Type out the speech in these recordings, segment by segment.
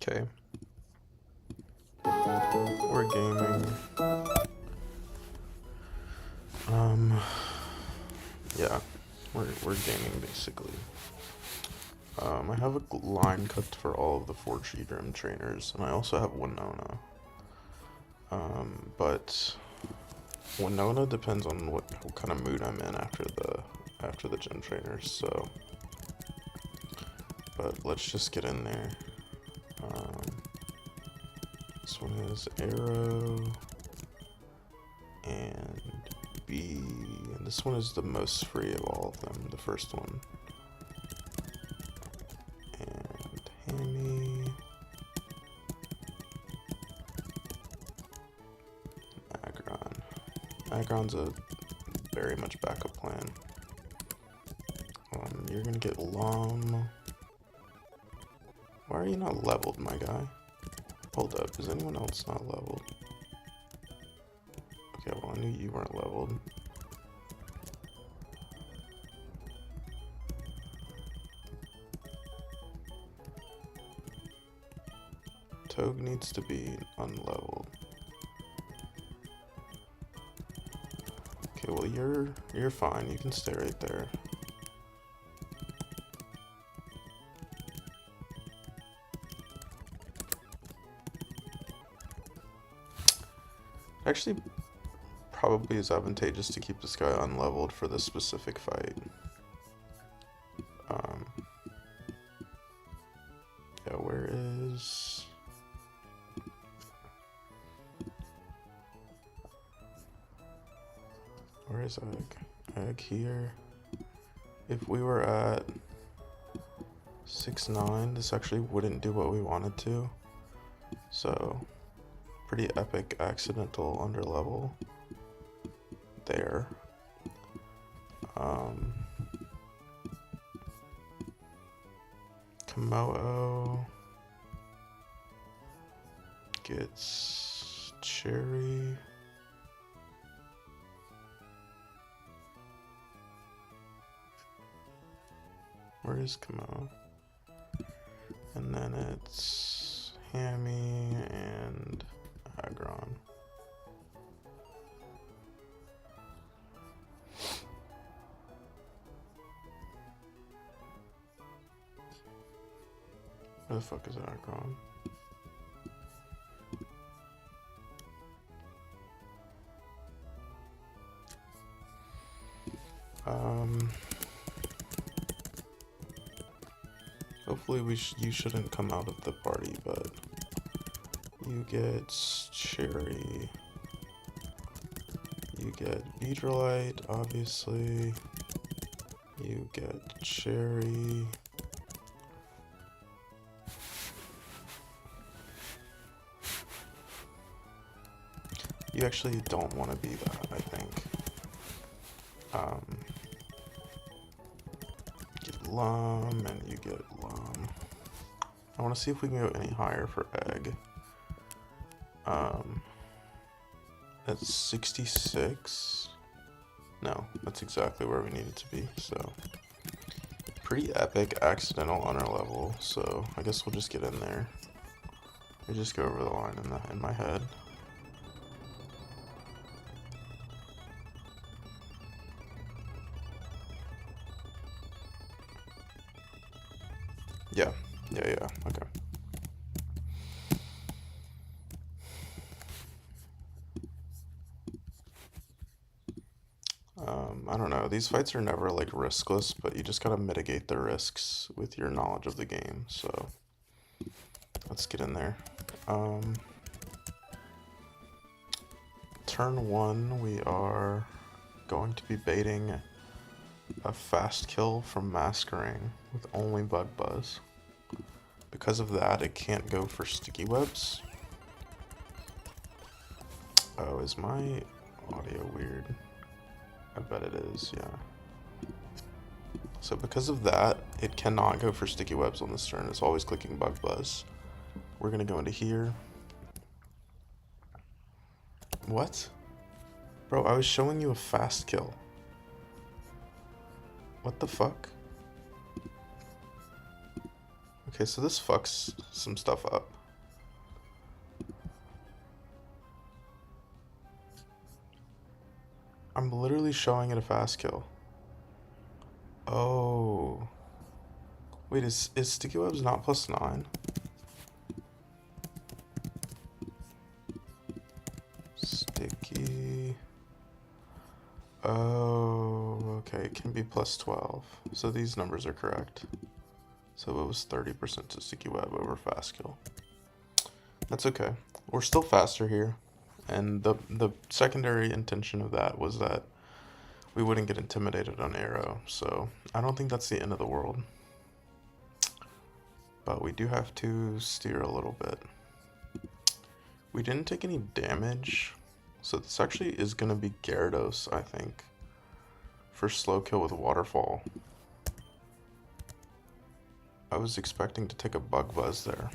Okay. We're gaming. Yeah, we're gaming basically. I have a line cooked for all of the 4G Grim trainers, and I also have Winona. But Winona depends on what kind of mood I'm in after the gym trainers. So, but let's just get in there. This one is Arrow and B, and this one is the most free of all of them. The first one. And Hammy. Agron. Agron's a very much backup plan. You're gonna get Lum. Why are you not leveled, my guy? Hold up, is anyone else not leveled? Okay, well I knew you weren't leveled. Togue needs to be unleveled. Okay, well you're fine. You can stay right there. Actually, probably is advantageous to keep this guy unleveled for this specific fight. Yeah, where is... Where is Egg? Egg here. If we were at 6-9, this actually wouldn't do what we wanted to. So, pretty epic accidental underlevel there. Komodo gets Cherry. Where is Komodo? And then it's Hammy and Agron. Where the fuck is Agron? Hopefully you shouldn't come out of the party, but you get Cherry. You get Beedrolite, obviously. You get Cherry. You actually don't want to be that, I think. Get Lum, and you get Lum. I want to see if we can go any higher for Egg. That's 66. No, that's exactly where we need it to be, so. Pretty epic accidental underlevel, so I guess we'll just get in there. We just go over the line in my head. Yeah, okay. I don't know, these fights are never like riskless, but you just gotta mitigate the risks with your knowledge of the game, so let's get in there. Turn 1, we are going to be baiting a fast kill from Masquering with only Bug Buzz. Because of that, it can't go for sticky webs. Oh, is my audio weird? I bet it is, yeah. So because of that, it cannot go for sticky webs on this turn. It's always clicking Bug Buzz. We're gonna go into here. What? Bro, I was showing you a fast kill. What the fuck? Okay, so this fucks some stuff up. I'm literally showing it a fast kill. Oh. Wait, is Sticky Webs not +9? Sticky. Oh, okay, it can be +12. So these numbers are correct. So it was 30% to Sticky Web over fast kill. That's okay. We're still faster here. And the secondary intention of that was that we wouldn't get intimidated on arrow. So I don't think that's the end of the world. But we do have to steer a little bit. We didn't take any damage. So this actually is going to be Gyarados, I think, for slow kill with Waterfall. I was expecting to take a Bug Buzz there.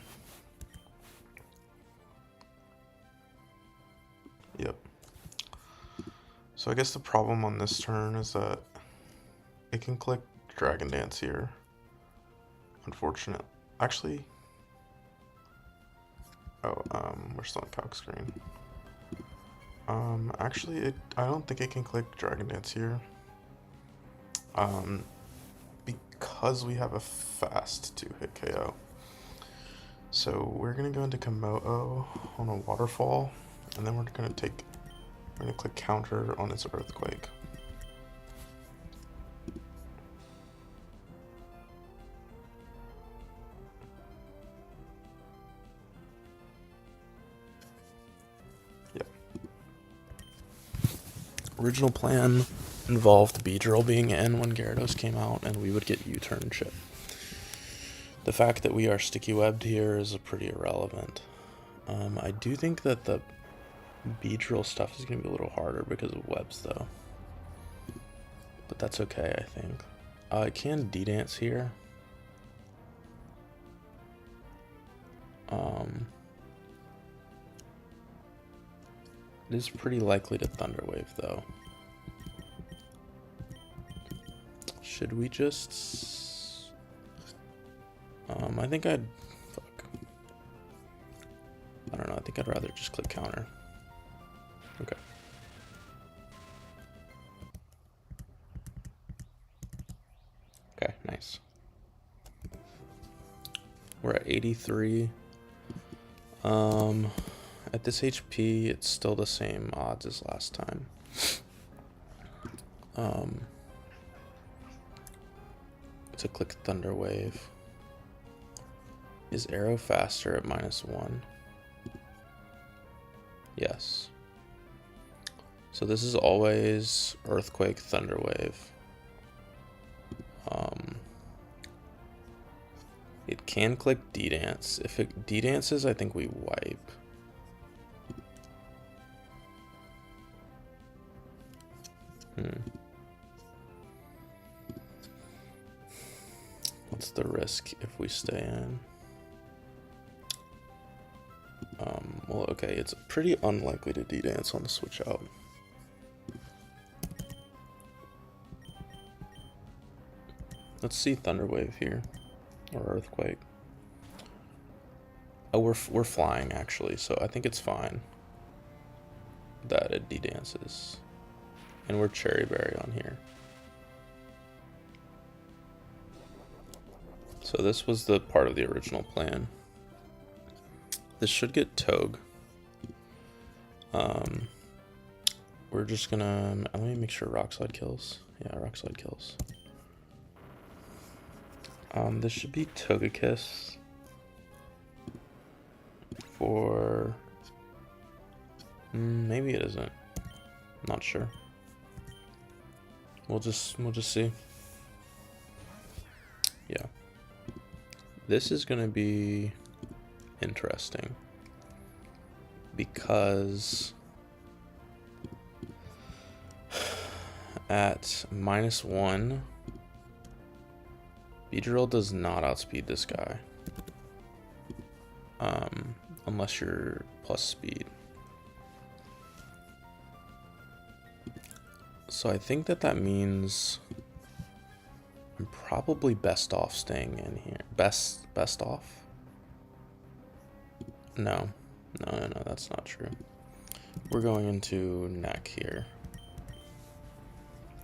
Yep. So I guess the problem on this turn is that it can click Dragon Dance here. Unfortunate. Actually, we're still on calc screen. Actually, I don't think it can click Dragon Dance here. Because we have a fast 2-hit KO. So we're gonna go into Komodo on a Waterfall, and then we're gonna click counter on its Earthquake. Yep. Original plan involved Beedrill being in when Gyarados came out, and we would get U-turn chip. The fact that we are sticky webbed here is pretty irrelevant. I do think that the Beedrill stuff is going to be a little harder because of webs, though. But that's okay, I think. I can D-Dance here. It is pretty likely to Thunder Wave, though. Should we just... I think I'd... Fuck. I don't know, I think I'd rather just click counter. Okay. Okay, nice. We're at 83. At this HP, it's still the same odds as last time. To click Thunder Wave. Is arrow faster at -1? Yes. So this is always Earthquake, Thunder Wave. It can click D-Dance. If it D-Dances, I think we wipe. What's the risk if we stay in? Well, okay, it's pretty unlikely to D-Dance on the switch out. Let's see Thunder Wave here, or Earthquake. Oh, we're flying actually, so I think it's fine that it D-Dances. And we're Cherry Berry on here. So this was the part of the original plan. This should get Togue. We're just gonna, let me make sure Rock Slide kills. Yeah, Rock Slide kills. This should be Togekiss for, maybe it isn't. Not sure. We'll just see. Yeah. This is gonna be interesting because at -1, Beedrill does not outspeed this guy. Unless you're plus speed. So I think that means I'm probably best off staying in here. Best off? No, that's not true. We're going into neck here.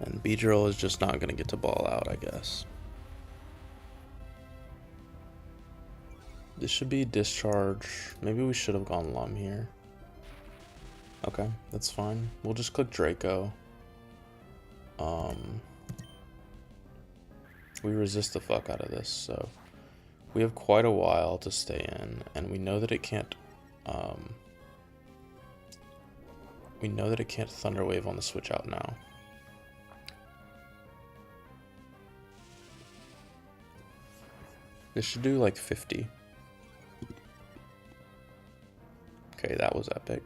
And Beedrill is just not going to get to ball out, I guess. This should be discharge. Maybe we should have gone Lum here. Okay, that's fine. We'll just click Draco. We resist the fuck out of this, so we have quite a while to stay in, and we know that it can't Thunderwave on the switch out now. This should do like 50. Okay, that was epic.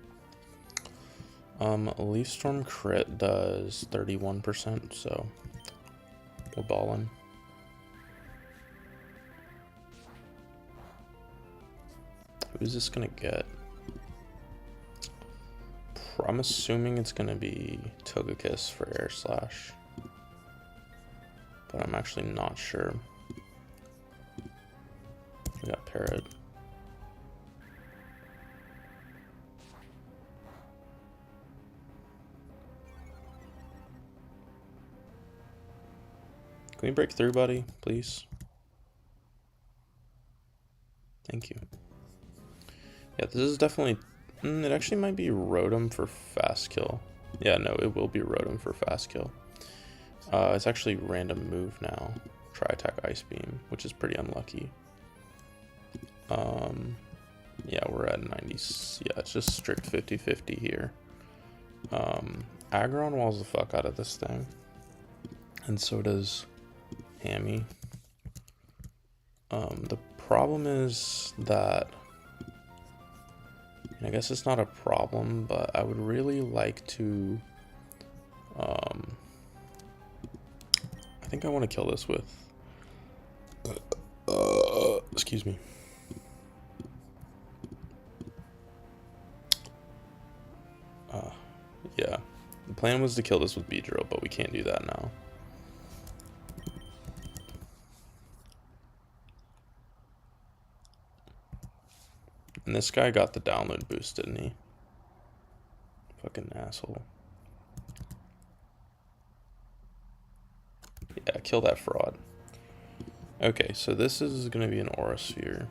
Leaf Storm crit does 31%, so we're balling. Who's this gonna get? I'm assuming it's gonna be Togekiss for Air Slash, but I'm actually not sure. We got Parrot. Can we break through, buddy, please? Thank you. Yeah, this is definitely... it actually might be Rotom for Fast Kill. Yeah, no, it will be Rotom for Fast Kill. It's actually random move now. Tri-Attack Ice Beam, which is pretty unlucky. Yeah, we're at 90. Yeah, it's just strict 50-50 here. Aggron walls the fuck out of this thing. And so does Hammy. The problem is that... I guess it's not a problem, but I would really like to... I think I want to kill this with... excuse me. Yeah. The plan was to kill this with Beedrill, but we can't do that now. And this guy got the download boost, didn't he? Fucking asshole. Yeah, kill that fraud. Okay, so this is going to be an Aura Sphere.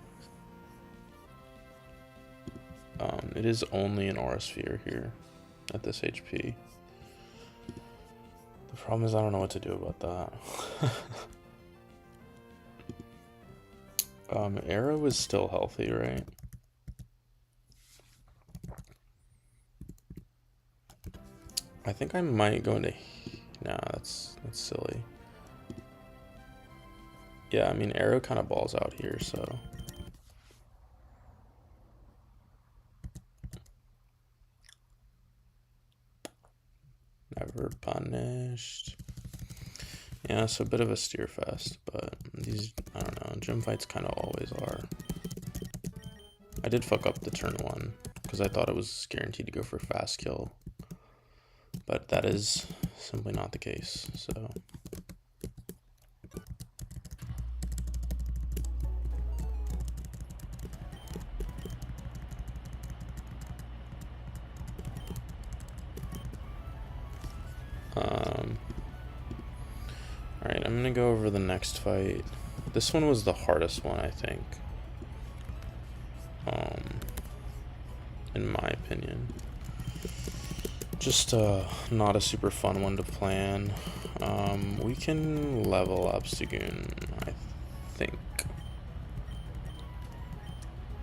It is only an Aura Sphere here at this HP. The problem is I don't know what to do about that. Arrow is still healthy, right? I think I might go into... Nah, that's silly. Yeah, I mean, Arrow kind of balls out here, so... Never punished. Yeah, so a bit of a steer fest, but these, I don't know, gym fights kind of always are. I did fuck up the turn one, because I thought it was guaranteed to go for fast kill. But that is simply not the case, so... Alright, I'm gonna go over the next fight. This one was the hardest one, I think. In my opinion. Just not a super fun one to plan. We can level up Sugoon, I think.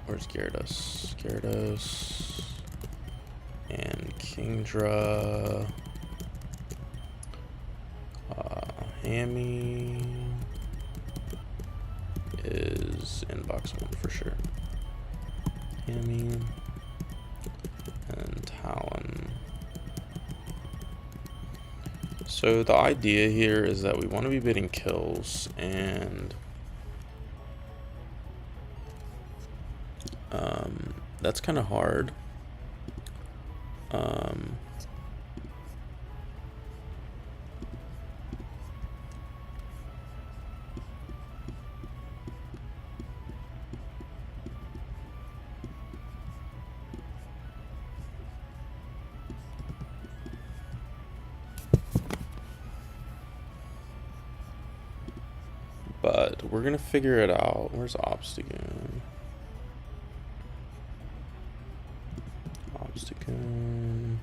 Where's Gyarados? Gyarados and Kingdra. Hammy is in box 1 for sure. Hammy and Talon. So the idea here is that we want to be bidding kills, and that's kind of hard. but we're gonna figure it out. Where's Obstagoon? Obstagoon.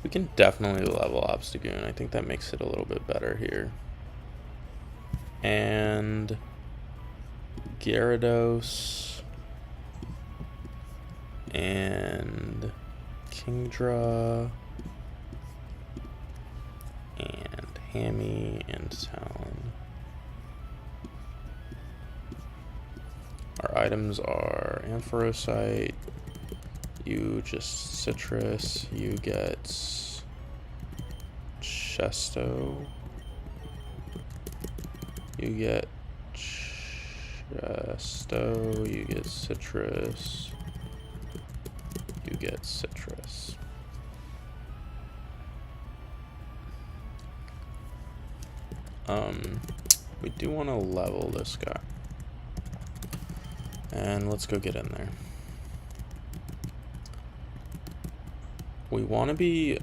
We can definitely level Obstagoon. I think that makes it a little bit better here. And Gyarados and Kingdra and Hammy and Talon. Our items are Ampharocyte, you just Citrus, you get Chesto, you get Chesto, you get Citrus, you get Citrus. We do want to level this guy. And let's go get in there. We want to be,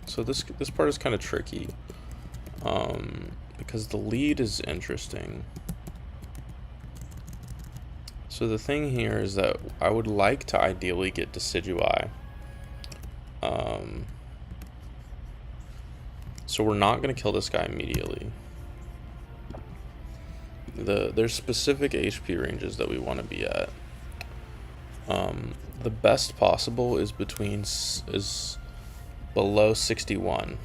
so this part is kind of tricky, because the lead is interesting. So the thing here is that I would like to ideally get Decidueye. So we're not going to kill this guy immediately. There's specific HP ranges that we want to be at. The best possible is below 61.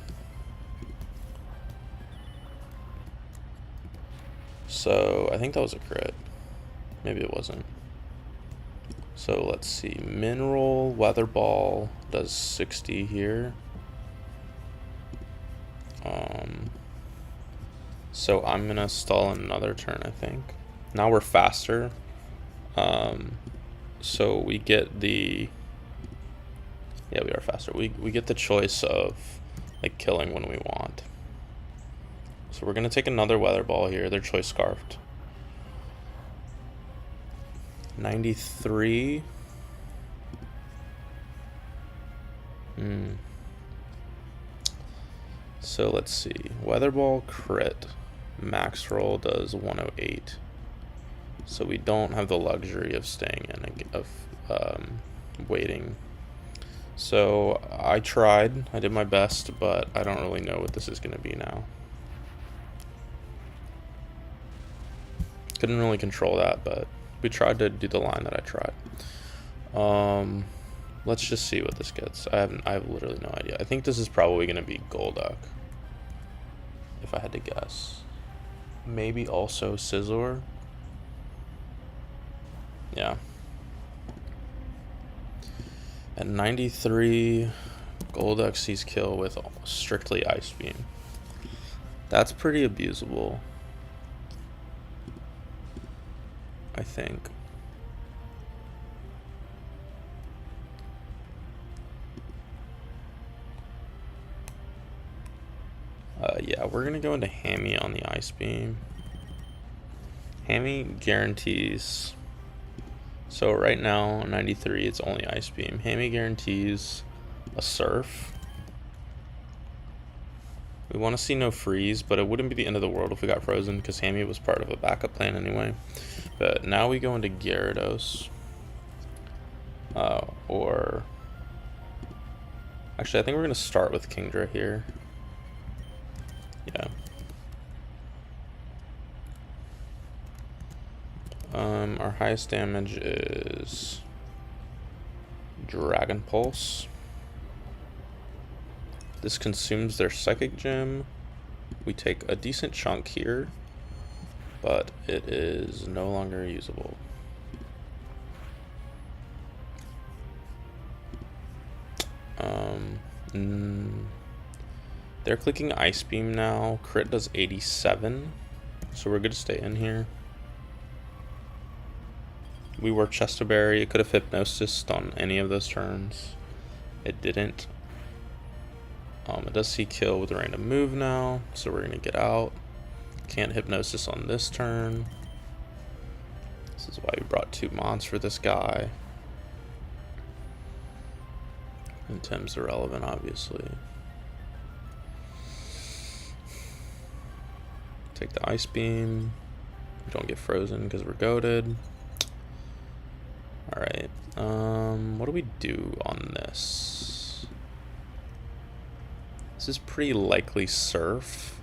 So I think that was a crit. Maybe it wasn't. So let's see. Mineral Weather Ball does 60 here. So I'm gonna stall another turn, I think. Now we're faster. So we get the, yeah, we are faster. We get the choice of like killing when we want. So we're gonna take another Weather Ball here. Their choice Scarfed. 93. So let's see. Weather Ball crit. Max roll does 108. So we don't have the luxury of staying in, of waiting. So I tried. I did my best, but I don't really know what this is going to be now. Couldn't really control that, but we tried to do the line that I tried. Let's just see what this gets. I have literally no idea. I think this is probably going to be Golduck, if I had to guess. Maybe also Scizor. Yeah. At 93, Golduck sees kill with strictly Ice Beam. That's pretty abusable, I think. Yeah, we're gonna go into Hammy on the Ice Beam. Hammy guarantees. So right now, 93, it's only Ice Beam. Hammy guarantees a Surf. We want to see no freeze, but it wouldn't be the end of the world if we got frozen, because Hammy was part of a backup plan anyway. But now we go into Gyarados. Or... Actually, I think we're going to start with Kingdra here. Yeah. Our highest damage is Dragon Pulse. This consumes their Psychic Gem. We take a decent chunk here, but it is no longer usable. They're clicking Ice Beam now. Crit does 87, so we're good to stay in here. We were Chestoberry. It could have Hypnosis on any of those turns. It didn't. It does see kill with a random move now, so we're gonna get out. Can't Hypnosis on this turn. This is why we brought 2 mons for this guy. And Tim's irrelevant, obviously. Take the ice beam. We don't get frozen because we're goated. Alright. What do we do on this? This is pretty likely surf.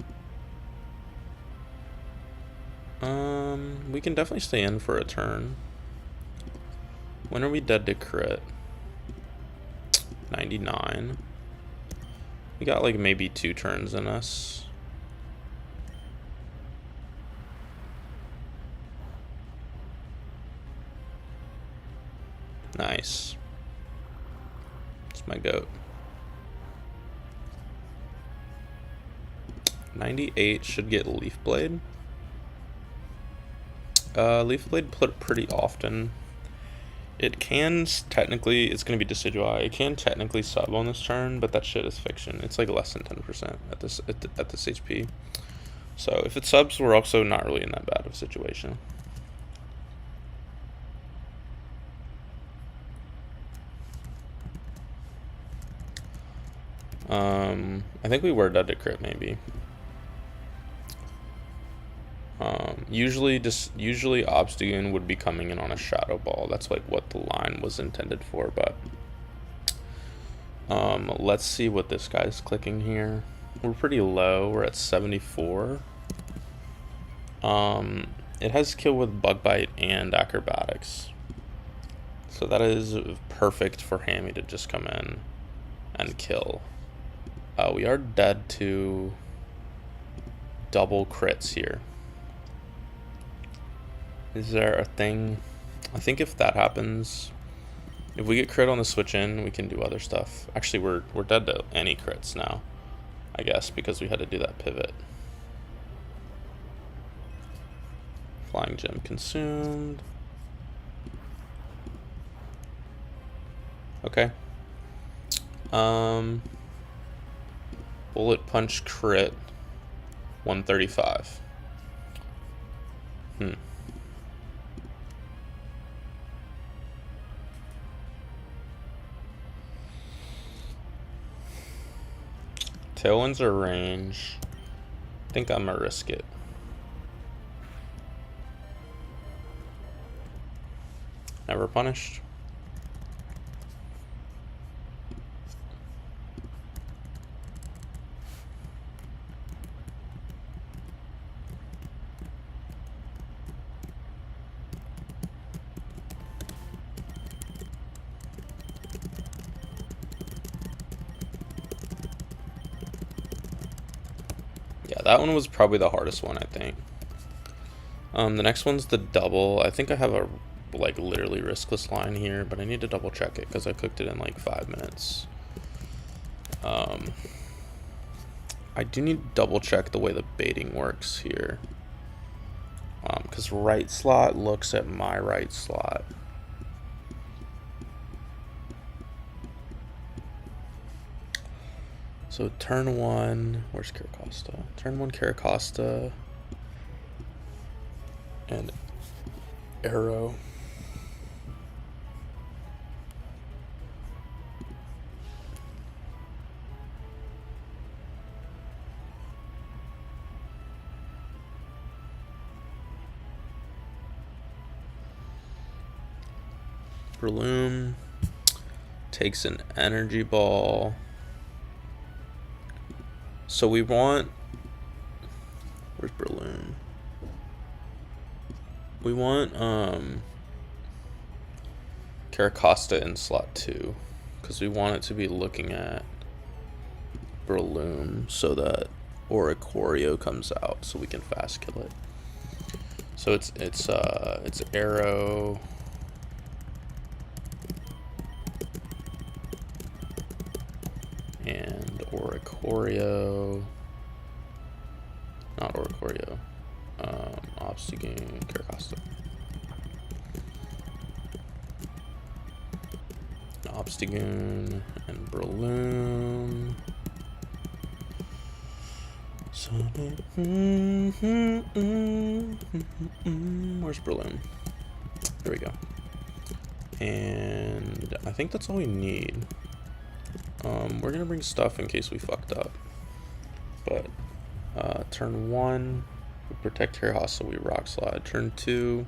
We can definitely stay in for a turn. When are we dead to crit? 99. We got like maybe 2 turns in us. Nice. It's my goat. 98 should get Leaf Blade. Leaf Blade put pretty often. It can technically, it's going to be Decidueye. It can technically sub on this turn, but that shit is fiction. It's like less than 10% at this HP. So if it subs, we're also not really in that bad of a situation. I think we were dead to crit maybe. Usually Obstagoon would be coming in on a Shadow Ball. That's like what the line was intended for, but let's see what this guy's clicking here. We're pretty low. We're at 74. It has kill with Bug Bite and Acrobatics. So that is perfect for Hammy to just come in and kill. We are dead to double crits here. Is there a thing? I think if that happens, if we get crit on the switch in, we can do other stuff. Actually, we're dead to any crits now, I guess, because we had to do that pivot. Flying Gem consumed. Okay. Bullet Punch crit 135. Tailwinds are range. I think I'm gonna risk it. Never punished. Yeah, that one was probably the hardest one, I think. The next one's the double. I think I have a like literally riskless line here, but I need to double check it because I cooked it in like 5 minutes. I do need to double check the way the baiting works here, because right slot looks at my right slot. So turn 1, where's Caracosta? Turn 1 Caracosta and Arrow. Breloom takes an energy ball. So we want, where's Breloom? We want Caracosta in slot 2 because we want it to be looking at Breloom so that Oricorio comes out so we can fast kill it. So it's Arrow. And Oricorio, not Oricorio, Obstagoon, Caracosta. Obstagoon and Breloom. So, where's Breloom? There we go. And I think that's all we need. We're gonna bring stuff in case we fucked up. But turn 1, we protect Hairhouse, so we Rock Slide. Turn 2,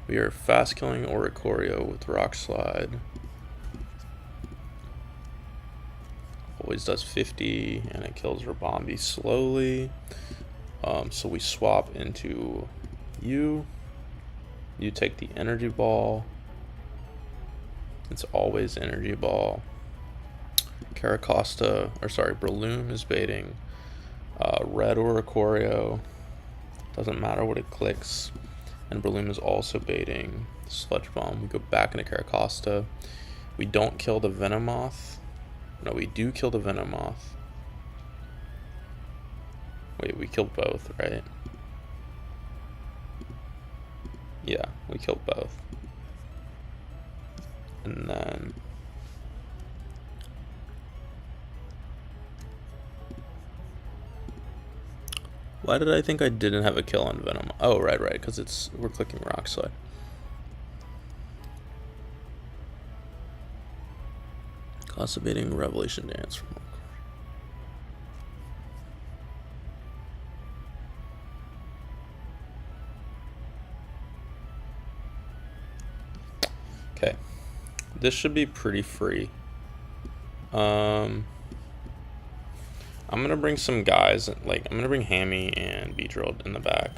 we are fast killing Oricorio with Rock Slide. Always does 50, and it kills Rabombi slowly. So we swap into you. You take the energy ball. It's always energy ball. Caracosta, or sorry, Breloom is baiting. Red Oricorio. Doesn't matter what it clicks. And Breloom is also baiting Sludge Bomb. We go back into Caracosta. We don't kill the Venomoth. No, we do kill the Venomoth. Wait, we killed both, right? Yeah, we killed both. And then... why did I think I didn't have a kill on Venom? Oh, right, because we're clicking Rock Slide. Constipating Revelation Dance from okay. This should be pretty free. I'm gonna bring some guys, like I'm gonna bring Hammy and Beedrill in the back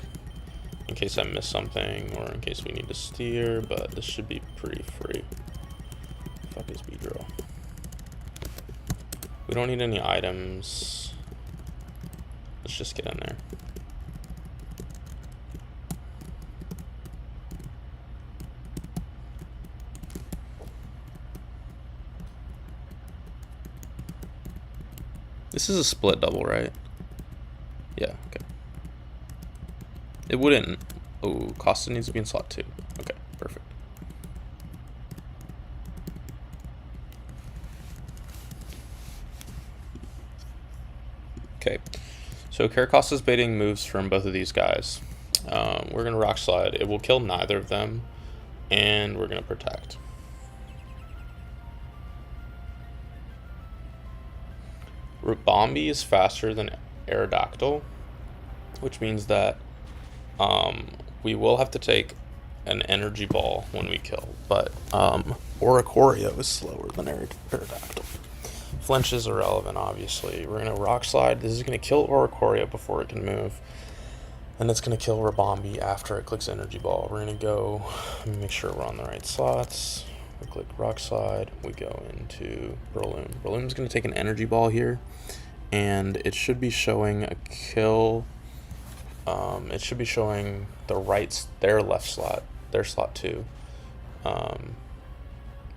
in case I miss something or in case we need to steer, but this should be pretty free. Fuck is Beedrill? We don't need any items. Let's just get in there. This is a split double, right? Yeah, okay. It wouldn't. Oh, Costa needs to be in slot 2. Okay, perfect. Okay, so Caracosta's baiting moves from both of these guys. We're gonna Rock Slide. It will kill neither of them, and we're gonna protect. Rabombi is faster than Aerodactyl, which means that we will have to take an energy ball when we kill, but Oricorio is slower than Aerodactyl. Flinch is irrelevant, obviously. We're going to Rock Slide. This is going to kill Oricorio before it can move, and it's going to kill Rabombi after it clicks energy ball. We're going to go make sure we're on the right slots. We click Rock Slide, we go into Breloom. Breloom's going to take an energy ball here, and it should be showing a kill. It should be showing their left slot, their slot 2,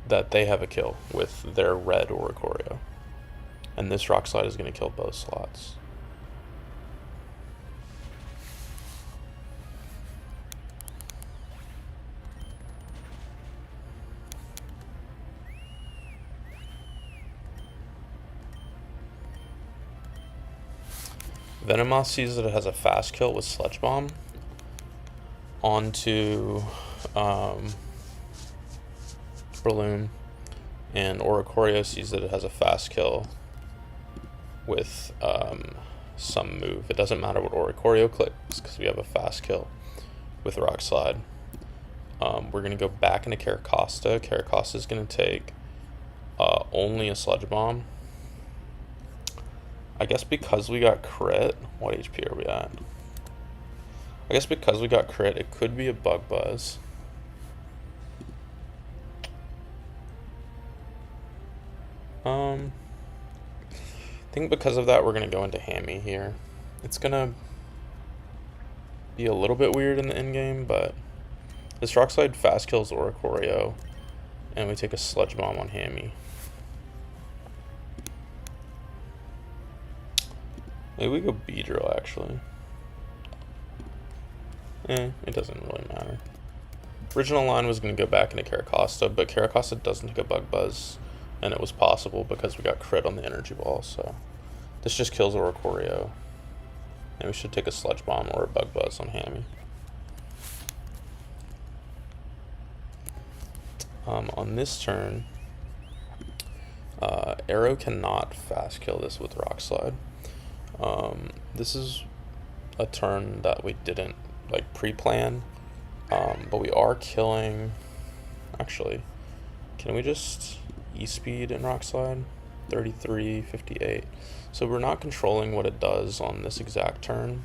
that they have a kill with their red Oricorio. And this Rock Slide is going to kill both slots. Venomoth sees that it has a fast kill with Sludge Bomb onto Breloom, and Oricorio sees that it has a fast kill with some move. It doesn't matter what Oricorio clicks because we have a fast kill with Rock Slide. We're going to go back into Caracosta. Caracosta is going to take only a Sludge Bomb. I guess because we got crit, what HP are we at? I guess because we got crit, it could be a Bug Buzz. I think because of that, we're going to go into Hammy here. It's going to be a little bit weird in the end game, but this Rock Slide fast kills Oricorio, and we take a Sludge Bomb on Hammy. Maybe we go Beedrill, actually. It doesn't really matter. Original line was going to go back into Caracosta, but Caracosta doesn't take a Bug Buzz, and it was possible because we got crit on the energy ball, so this just kills Oricorio. And we should take a Sludge Bomb or a Bug Buzz on Hammy. On this turn, Arrow cannot fast kill this with Rock Slide. This is a turn that we didn't like pre-plan, but we are killing. Actually, can we just E-speed in Rock Slide? 33, 58. So we're not controlling what it does on this exact turn.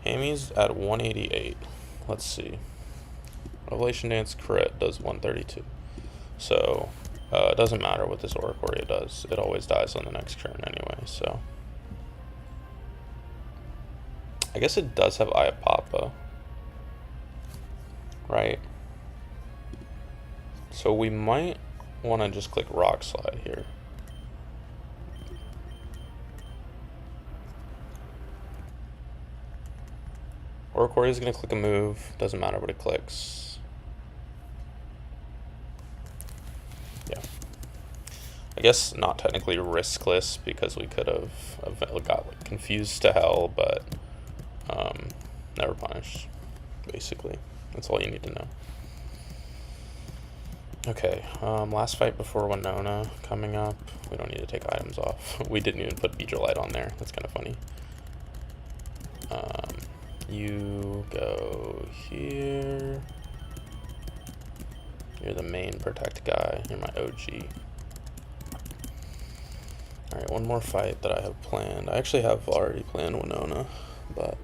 Hammy's at 188. Let's see. Revelation Dance crit does 132. So it doesn't matter what this Oricoria does. It always dies on the next turn anyway, so. I guess it does have Iapapa, right? So we might want to just click Rock Slide here. Oricoria is going to click a move. Doesn't matter what it clicks. Yeah. I guess not technically riskless because we could have got like, confused to hell, but never punished, basically. That's all you need to know. Okay, last fight before Winona coming up. We don't need to take items off. We didn't even put Beedrillite on there. That's kind of funny. You go here. You're the main protect guy. You're my OG. Alright, one more fight that I have planned. I actually have already planned Winona, but...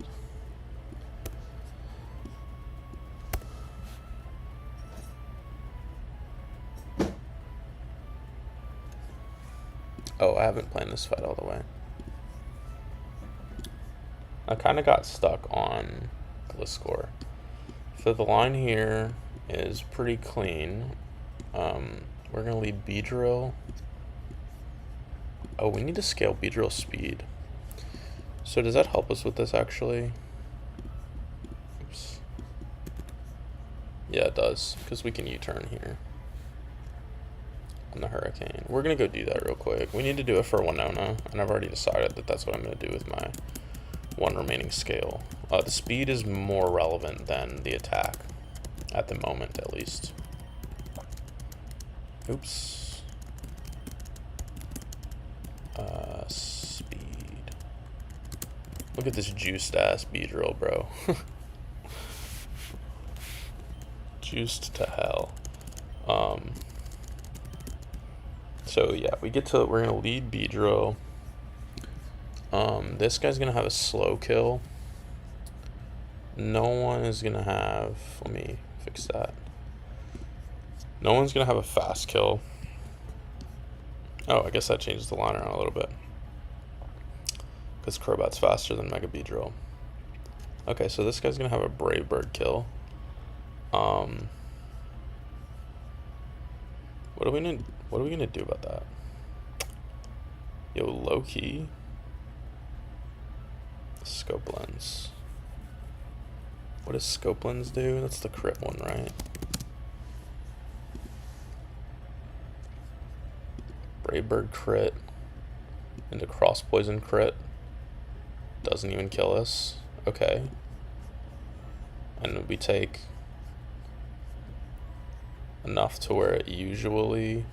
Oh, I haven't planned this fight all the way. I kind of got stuck on Gliscor. So the line here is pretty clean. We're going to lead Beedrill. Oh, we need to scale Beedrill speed. So does that help us with this actually? Oops. Yeah, it does, because we can U-turn here on the Hurricane. We're going to go do that real quick. We need to do it for Winona, and I've already decided that that's what I'm going to do with my one remaining scale. The speed is more relevant than the attack, at the moment at least. Oops. Speed. Look at this juiced ass Beedrill, bro. Juiced to hell. So yeah, we're gonna lead Beedrill. This guy's gonna have a slow kill. No one is gonna have, let me fix that. No one's gonna have a fast kill. Oh, I guess that changes the line around a little bit. Because Crobat's faster than Mega Beedrill. Okay, so this guy's gonna have a Brave Bird kill. What are we gonna do about that? Yo, low key. Scope Lens. What does Scope Lens do? That's the crit one, right? Brave Bird crit into Cross Poison crit. Doesn't even kill us. Okay. And we take enough to where it usually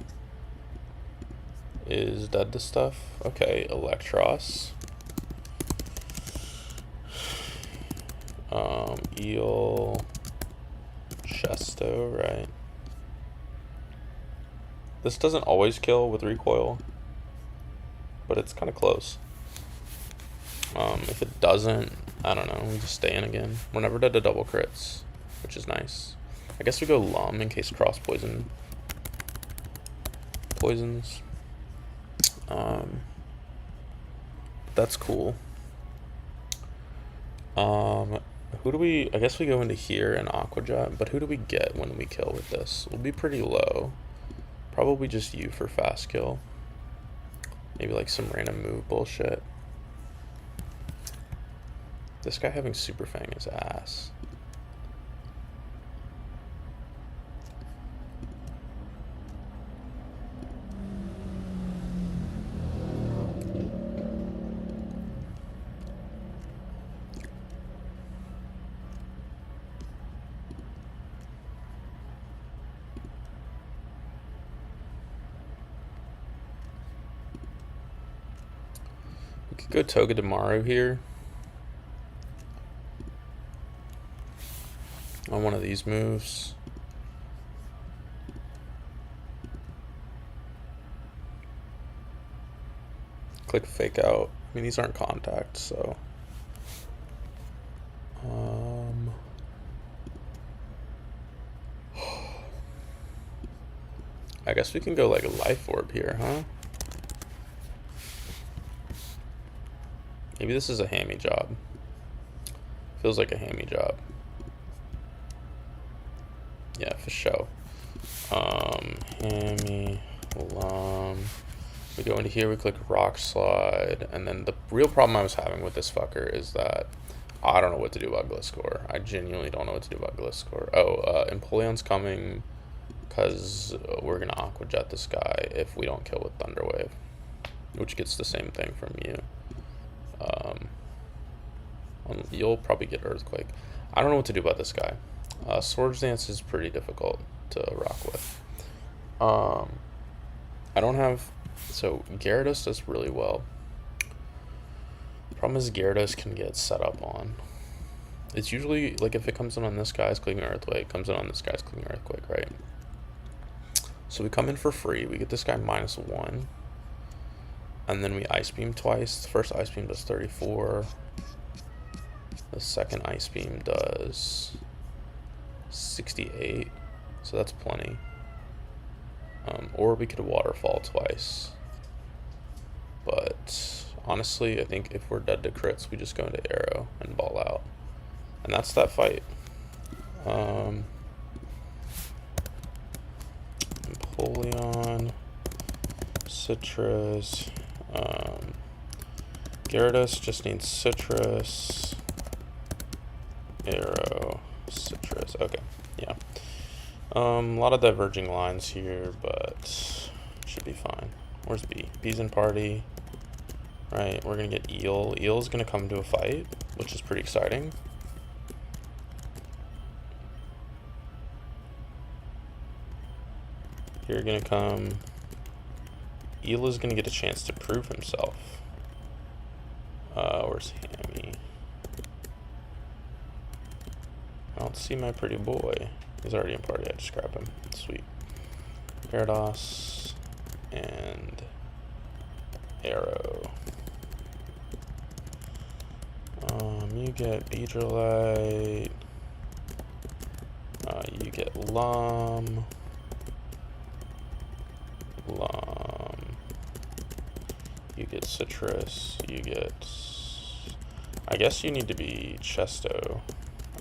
is dead to stuff. Okay, Electros. Eel, Chesto, right? This doesn't always kill with recoil, but it's kind of close. If it doesn't, I don't know, we just stay in again. We're never dead to double crits, which is nice. I guess we go Lum in case cross poisons. That's cool. Who do we, I guess we go into here and Aqua Jet, but who do we get when we kill with this? We'll be pretty low. Probably just you for fast kill. Maybe like some random move bullshit. This guy having Super Fang is ass. We could go Togedemaru here. on one of these moves. Click fake out. I mean, these aren't contacts, so. I guess we can go like a life orb here, huh? Maybe this is a hammy job. Feels like a hammy job. Yeah, for sure. Hammy, we go into here, we click rock slide, and then the real problem I was having with this fucker is that I don't know what to do about Gliscor. I genuinely don't know what to do about Gliscor. Oh, Empoleon's coming because we're gonna Aqua Jet this guy if we don't kill with Thunderwave, which gets the same thing from you. You'll probably get Earthquake. I don't know what to do about this guy. Swords Dance is pretty difficult to rock with. I don't have... So, Gyarados does really well. Problem is Gyarados can get set up on. It's usually, like, if it comes in on this guy's clicking Earthquake, comes in on this guy's clicking Earthquake, right? So we come in for free. We get this guy -1. And then we Ice Beam twice. The first Ice Beam does 34. The second Ice Beam does 68. So that's plenty. Or we could Waterfall twice. But honestly, I think if we're dead to crits, we just go into Arrow and ball out. And that's that fight. Empoleon, Citrus. Gyarados just needs Citrus. Arrow, Citrus. Okay, yeah. A lot of diverging lines here, but should be fine. Where's B? B's in party. Right, we're gonna get Eel. Eel's gonna come to a fight, which is pretty exciting. You're gonna come. Eel is gonna get a chance to prove himself. Where's Hammy? I don't see my pretty boy. He's already in party. I just grab him. Sweet. Parados and Arrow. You get Beedrillite. You get Lum. You get Citrus. You get... I guess you need to be Chesto,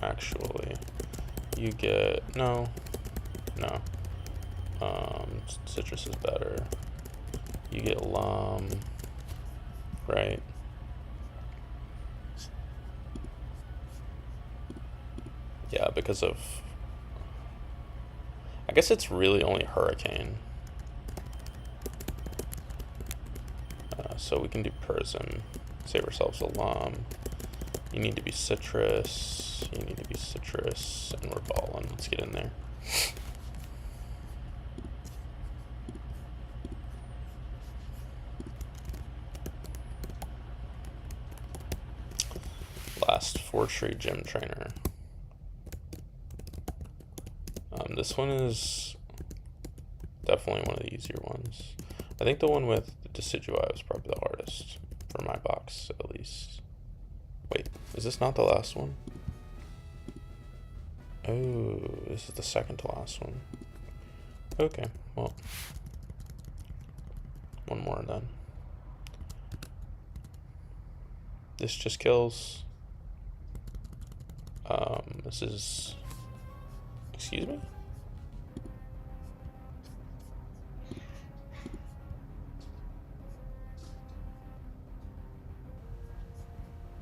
actually. You get... No. Citrus is better. You get Lum. Right? Yeah, because of... I guess it's really only Hurricane. So we can do Prism. Save ourselves a Lum. You need to be Citrus. You need to be Citrus. And we're balling. Let's get in there. Last 4-tree Gym Trainer. This one is definitely one of the easier ones. I think the one with Decidueye was probably the hardest, for my box at least. Wait, is this not the last one? Oh, this is the second to last one. Okay, well, one more then. This just kills. This is... Excuse me?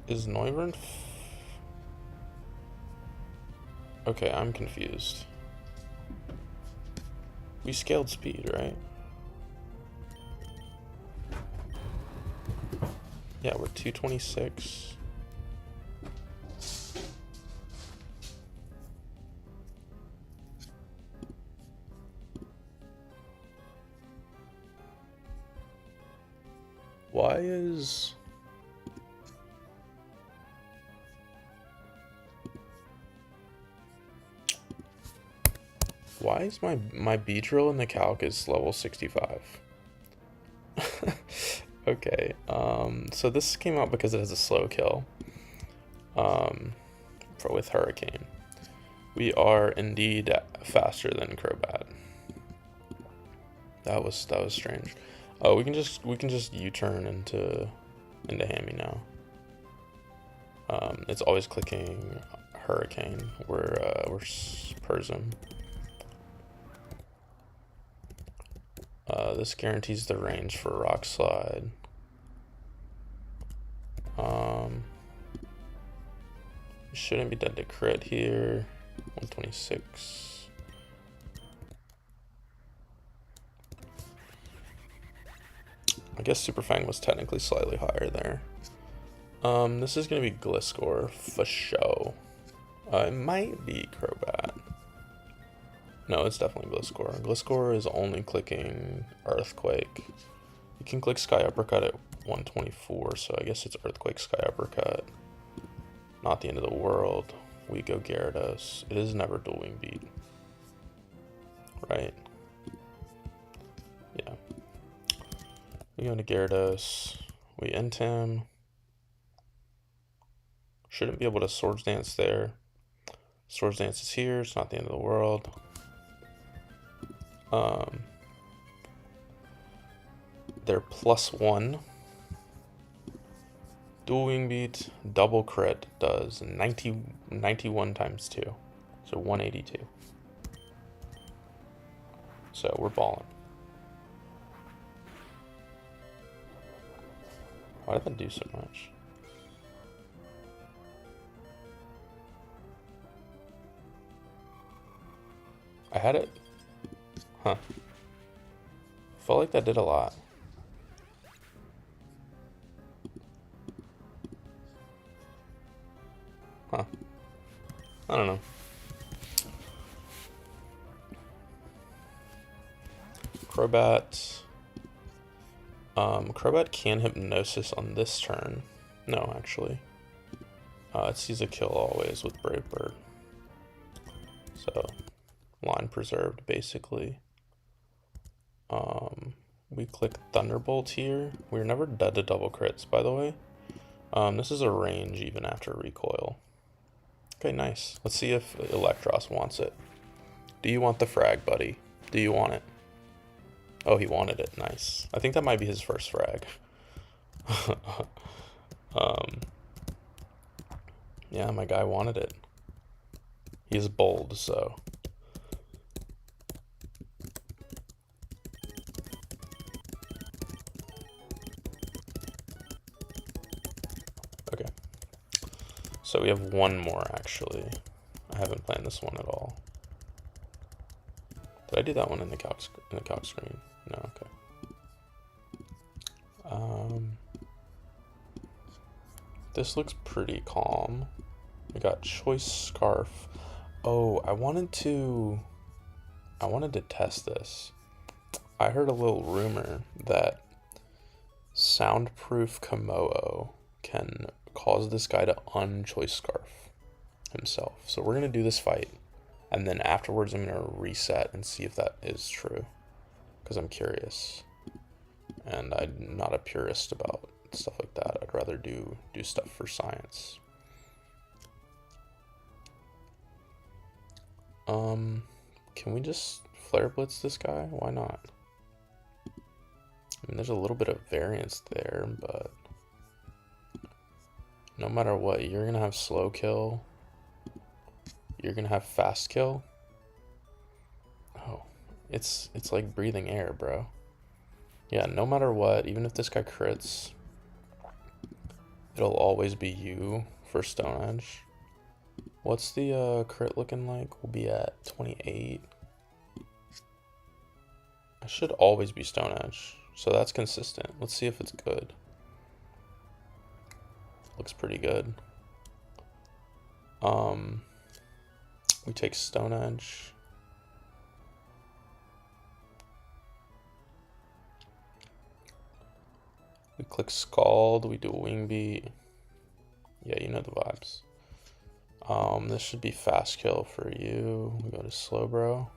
Is Noivern... Okay, I'm confused. We scaled speed, right? Yeah, we're 226. Why is... Why is my beat drill in the calc is level 65? Okay, so this came out because it has a slow kill, with Hurricane. We are indeed faster than Crobat. That was strange. Oh, we can just U-turn into Hammy now. It's always clicking Hurricane. We're Persum. This guarantees the range for Rock Slide. Shouldn't be dead to crit here. 126. I guess Super Fang was technically slightly higher there. This is gonna be Gliscor for show. It might be Crobat. No, it's definitely Gliscor. Gliscor is only clicking Earthquake. You can click Sky Uppercut at 124, so I guess it's Earthquake, Sky Uppercut. Not the end of the world. We go Gyarados. It is never dual wing beat. Right? Yeah. We go into Gyarados. We end him. Shouldn't be able to Swords Dance there. Swords Dance is here. It's not the end of the world. They're +1. Dual wing beat, double crit does 91 times 2. So 182. So we're balling. Why did that do so much? I had it. Huh. Felt like that did a lot. Huh. I don't know. Crobat. Crobat can Hypnosis on this turn. No, actually. It sees a kill always with Brave Bird. So, line preserved, basically. We click Thunderbolt here. We're never dead to double crits, by the way. This is a range even after recoil. Okay, nice. Let's see if Electros wants it. Do you want the frag, buddy? Do you want it? Oh, he wanted it. Nice. I think that might be his first frag. Yeah, my guy wanted it. He's bold, so. Okay. So we have one more, actually. I haven't planned this one at all. Did I do that one in the calc screen? No, okay. This looks pretty calm. We got Choice Scarf. Oh, I wanted to test this. I heard a little rumor that Soundproof Komodo can cause this guy to unchoice Scarf himself. So we're gonna do this fight, and then afterwards I'm gonna reset and see if that is true, because I'm curious, and I'm not a purist about stuff like that. I'd rather do stuff for science. Can we just Flare Blitz this guy? Why not? I mean, there's a little bit of variance there, but no matter what, you're gonna have slow kill. You're gonna have fast kill. Oh, it's like breathing air, bro. Yeah, no matter what, even if this guy crits, it'll always be you for Stone Edge. What's the crit looking like? We'll be at 28. I should always be Stone Edge, so that's consistent. Let's see if it's good. Looks pretty good. We take Stone Edge. We click Scald, we do a Wing Beat. Yeah, you know the vibes. This should be fast kill for you. We go to Slowbro.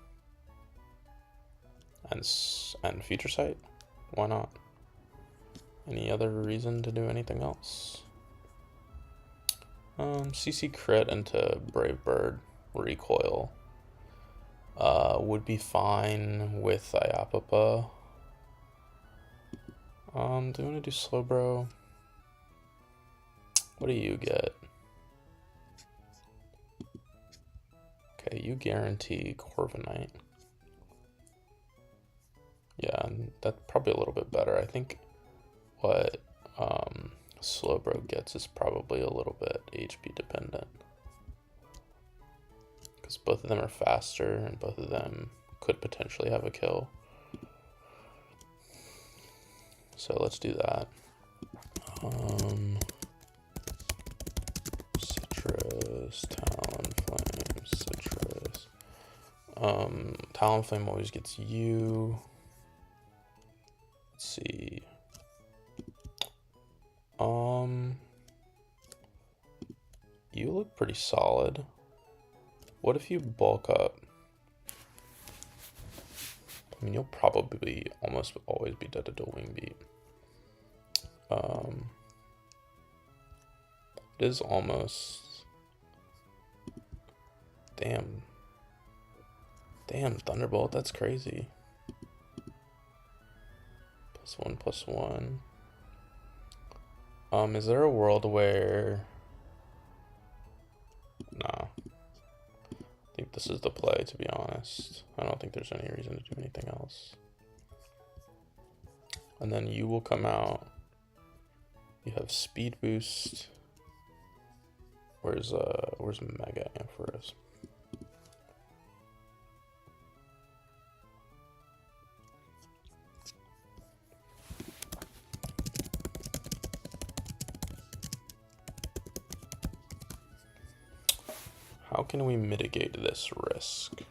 and Future Sight. Why not? Any other reason to do anything else? CC crit into Brave Bird recoil would be fine with Iapapa. Do you want to do Slowbro? What do you get? Okay, you guarantee Corviknight. Yeah, that's probably a little bit better. I think what Slowbro gets is probably a little bit HP dependent. Because both of them are faster and both of them could potentially have a kill. So let's do that. Citrus, Talonflame, Citrus. Talonflame always gets you. Let's see. You look pretty solid. What if you bulk up? I mean, you'll probably almost always be dead to dual wing beat. It is almost. Damn, Thunderbolt, that's crazy. +1/+1. Is there a world where... Nah. I think this is the play, to be honest. I don't think there's any reason to do anything else. And then you will come out. You have speed boost. Where's Mega Ampharos? How can we mitigate this risk?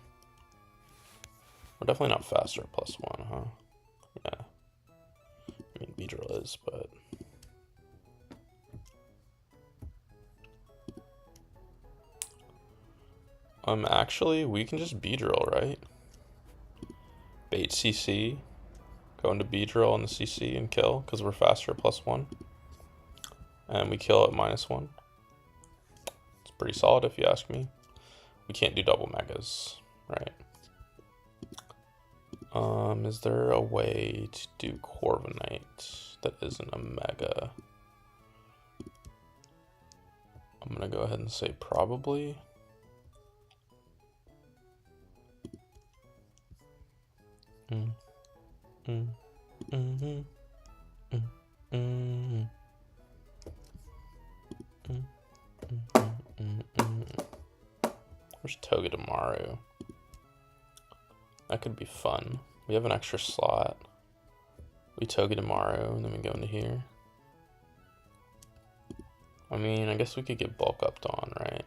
We're definitely not faster at +1, huh? Yeah. I mean, Beedrill is, but... Actually, we can just Beedrill, right? Bait CC, go into Beedrill on the CC and kill, because we're faster at +1. And we kill at -1. It's pretty solid if you ask me. We can't do double megas, right? Is there a way to do Corviknight that isn't a mega? I'm gonna go ahead and say probably. Where's Togedemaru? That could be fun. We have an extra slot. We Togedemaru and then we go into here. I mean, I guess we could get bulk upped on, right?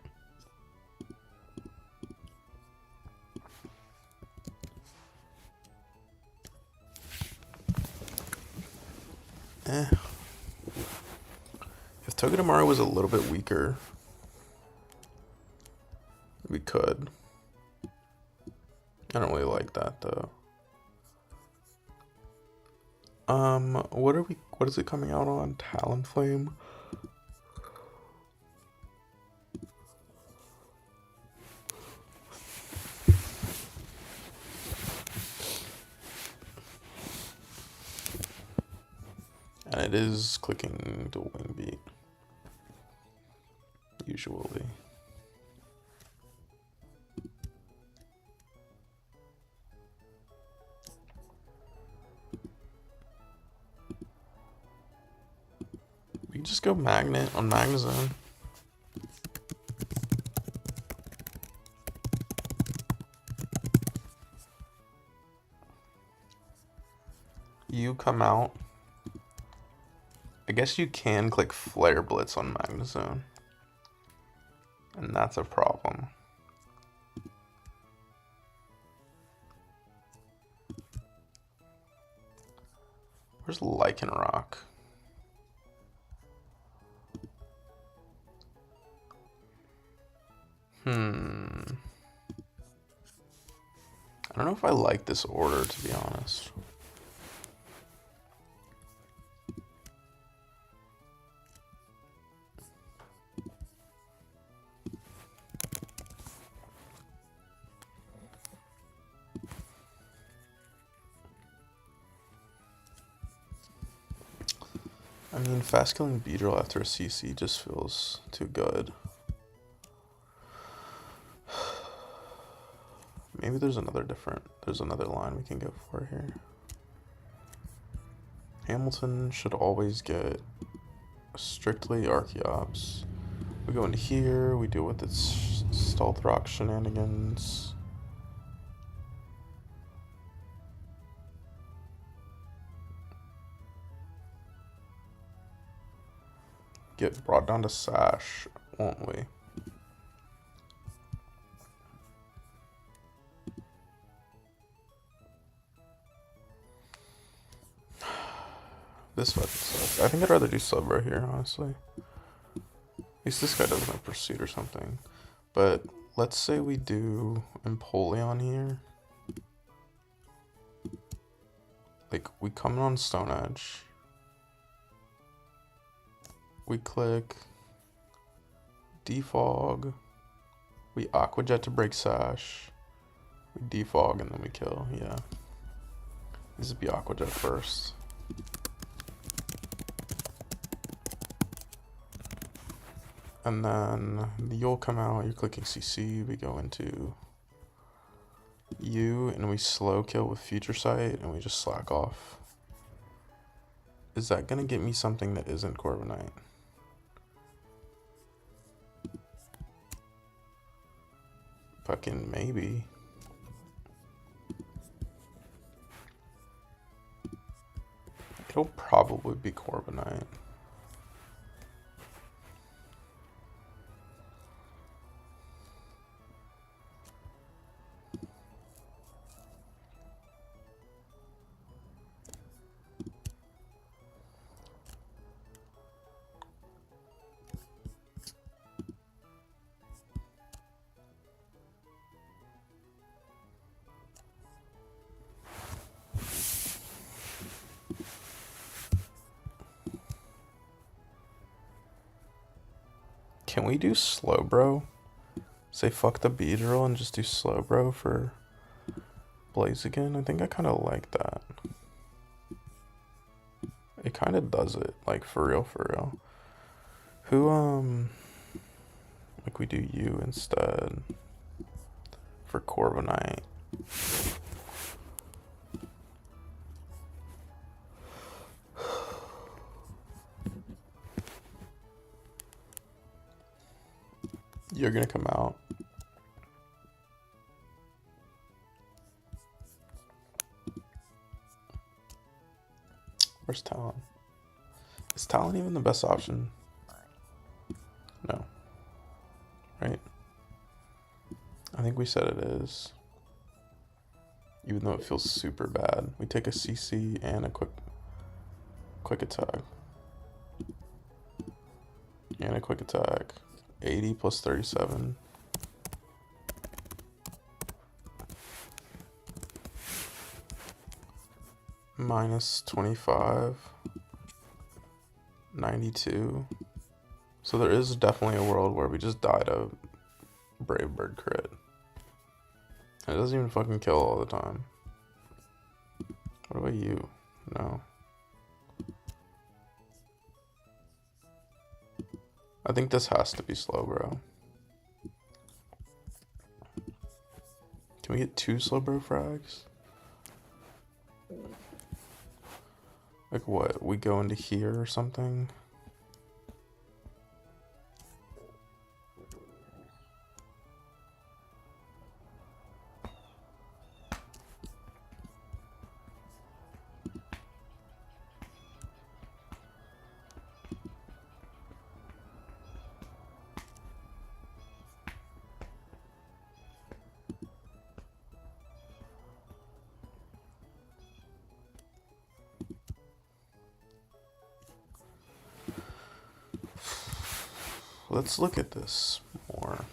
If Togedemaru was a little bit weaker, we could. I don't really like that though. What is it coming out on? Talonflame? And it is clicking the wing beat. Usually. We just go Magnet on Magnezone. You come out. I guess you can click Flare Blitz on Magnezone. And that's a problem. Where's Lycanroc? I don't know if I like this order, to be honest. I mean, fast killing Beedrill after a CC just feels too good. Maybe there's another line we can go for here. Hamilton should always get strictly Archeops. We go into here, we deal with its Stealth Rock shenanigans. Get brought down to Sash, won't we? This fucking sucks. I think I'd rather do Subro here, honestly. At least this guy doesn't have Pursuit or something. But let's say we do Empoleon here. Like, we come on Stone Edge. We click Defog. We Aqua Jet to break Sash. We Defog and then we kill, yeah. This would be Aqua Jet first. And then you'll come out, you're clicking CC, we go into U and we slow kill with Future Sight and we just slack off. Is that gonna get me something that isn't Corviknight? Fucking maybe. It'll probably be Corviknight. Can we do Slowbro? Say fuck the Beedrill and just do Slowbro for Blaziken? I think I kind of like that. It kind of does it, like for real, for real. Who, like we do you instead for Corviknight. You're gonna come out. Where's Talon? Is Talon even the best option? No. Right? I think we said it is. Even though it feels super bad. We take a CC and a quick attack. And a quick attack. 80 plus 37. Minus 25. 92. So there is definitely a world where we just died a Brave Bird crit. And it doesn't even fucking kill all the time. What about you? No. I think this has to be Slowbro. Can we get 2 Slowbro frags? Like what? We go into here or something? Let's look at this more.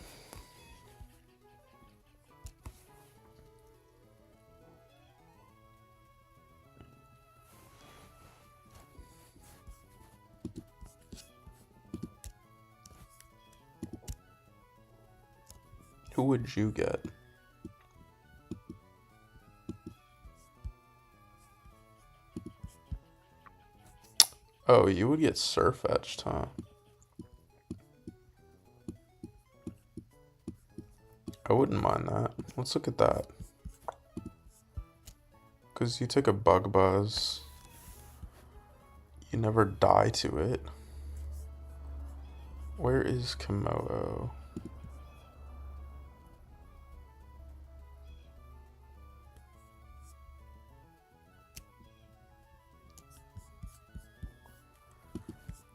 Who would you get? Oh, you would get surf etched, huh? I wouldn't mind that. Let's look at that. Because you take a bug buzz, you never die to it. Where is Komodo?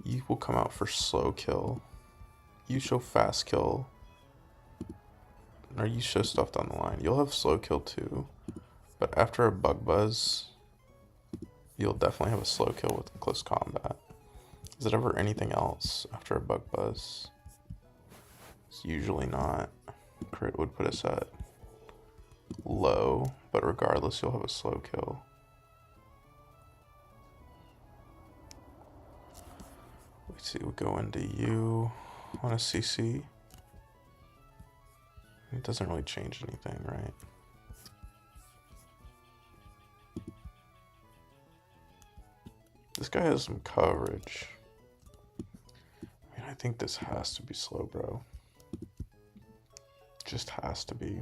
You will come out for slow kill. You show fast kill. Or you show stuff down the line. You'll have slow kill too. But after a bug buzz, you'll definitely have a slow kill with close combat. Is it ever anything else after a bug buzz? It's usually not. Crit would put us at low, but regardless, you'll have a slow kill. Let's see, we go into you on a CC. It doesn't really change anything, right? This guy has some coverage. I mean, I think this has to be slow, bro. Just has to be.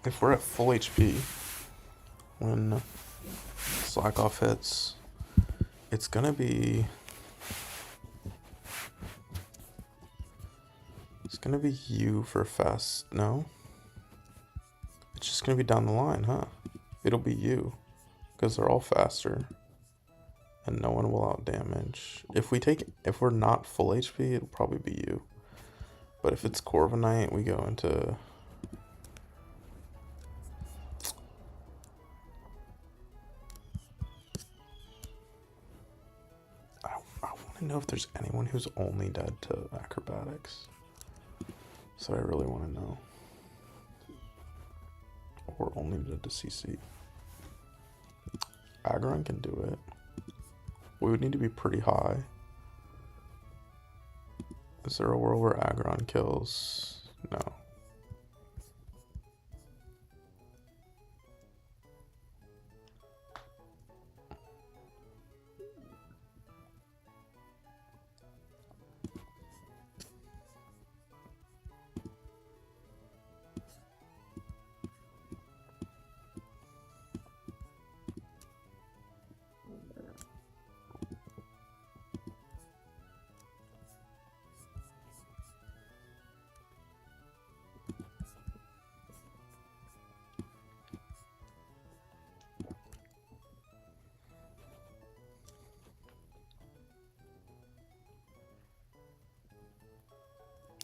If we're at full HP, when slack off hits, it's gonna be you for fast. No, it's just gonna be down the line, huh? It'll be you because they're all faster and no one will out damage. If we're not full HP, it'll probably be you. But if it's Corviknight, we go into I want to know if there's anyone who's only dead to acrobatics. So I really want to know. Or only dead to CC. Aggron can do it. We would need to be pretty high. Is there a world where Aggron kills? No.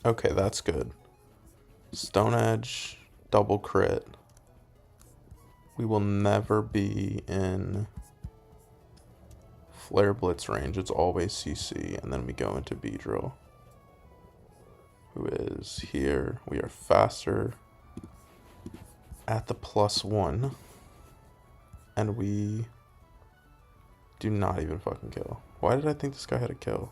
Okay, that's good. Stone Edge, double crit. We will never be in Flare Blitz range. It's always CC, and then we go into Beedrill, who is here. We are faster at the +1, and we do not even fucking kill. Why did I think this guy had a kill?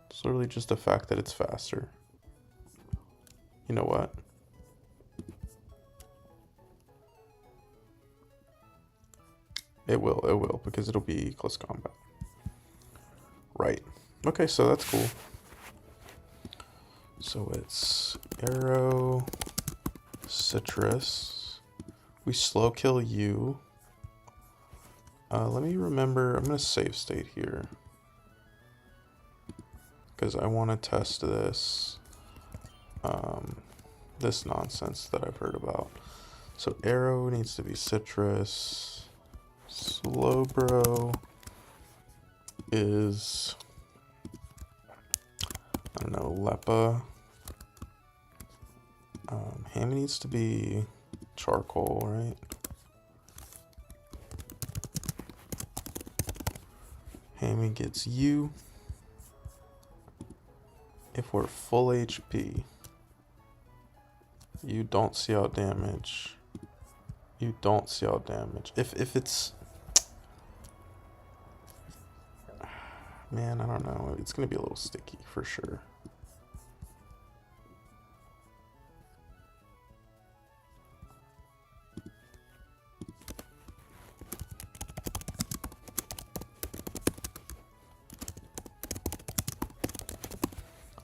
It's literally just the fact that it's faster. You know what? It will, because it'll be close combat. Right. Okay, so that's cool. So it's Arrow, Citrus. We slow kill you. Let me remember, I'm gonna save state here, because I want to test this nonsense that I've heard about. So Arrow needs to be Citrus. Slowbro is, I don't know, Lepa. Hammy needs to be Charcoal, right? Hammy gets you. If we're full HP, you don't see out damage. You don't see all damage. If it's... Man, I don't know. It's going to be a little sticky for sure.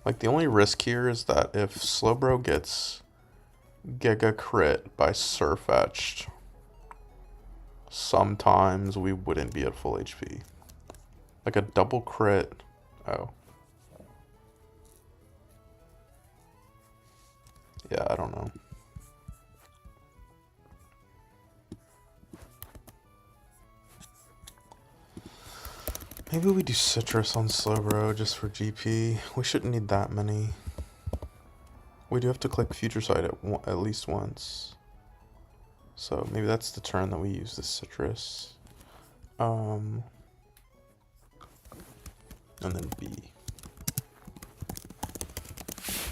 Like, the only risk here is that if Slowbro gets Giga Crit by Surfetched, sometimes we wouldn't be at full HP. Like a double crit. Oh. Yeah, I don't know. Maybe we do Citrus on Slowbro just for GP. We shouldn't need that many. We do have to click Future Sight at least once. So maybe that's the turn that we use the Citrus. And then B.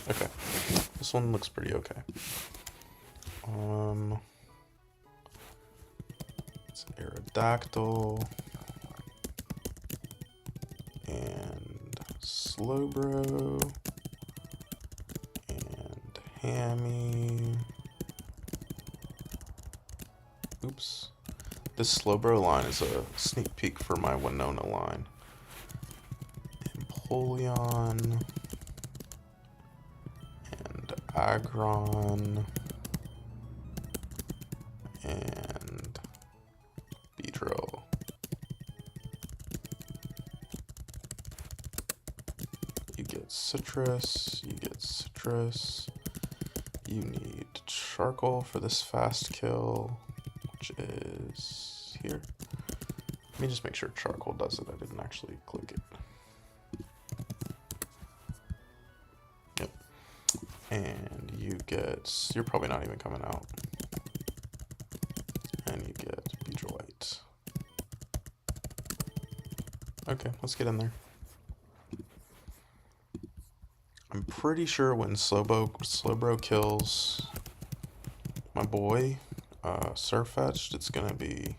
Okay. This one looks pretty okay. It's Aerodactyl. And Slowbro. And Hammy. Oops. This Slowbro line is a sneak peek for my Winona line. Empoleon. And Aggron. And Beedrill. You get Citrus. You get Citrus. You need Charcoal for this fast kill, which is here. Let me just make sure Charcoal does it. I didn't actually click it. Yep. And you get, you're probably not even coming out. And you get Beedrillite. Okay, let's get in there. I'm pretty sure when Slowbro kills my boy, Surfetched, it's gonna be...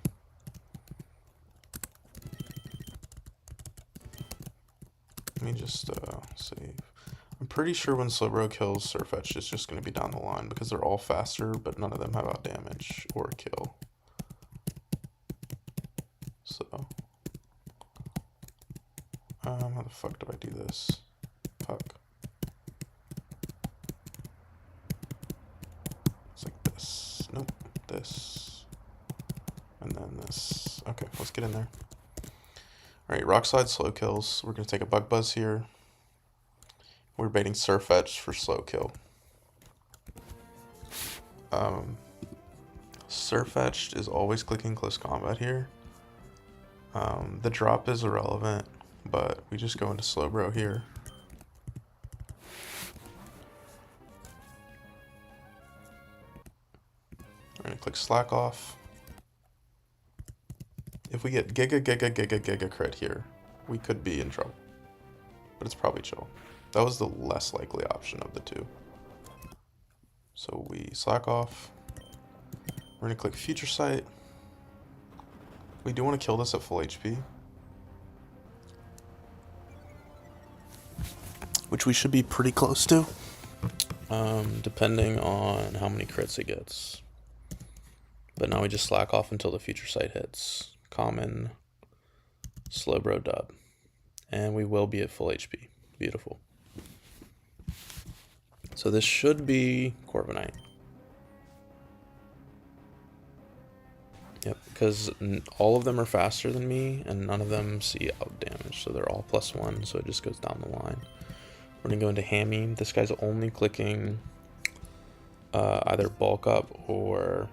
Let me just save. I'm pretty sure when Slowbro kills Surfetched, it's just gonna be down the line because they're all faster, but none of them have out damage or a kill. So, how the fuck do I do this? Fuck. It's like this. Nope. This. And then this. Okay, let's get in there. Alright, Rock Slide slow kills. We're gonna take a Bug Buzz here. We're baiting Surfetched for slow kill. Surfetched is always clicking close combat here. The drop is irrelevant, but we just go into Slowbro here. We're gonna click Slack Off. If we get Giga crit here, we could be in trouble. But it's probably chill. That was the less likely option of the two. So we Slack Off. We're gonna click Future Sight. We do want to kill this at full HP. Which we should be pretty close to. Depending on how many crits it gets. But now we just Slack Off until the Future Sight hits. Common, Slowbro dub. And we will be at full HP. Beautiful. So this should be Corviknight. Yep, because all of them are faster than me, and none of them see out damage, so they're all +1, so it just goes down the line. We're gonna go into Hammy. This guy's only clicking either Bulk Up or...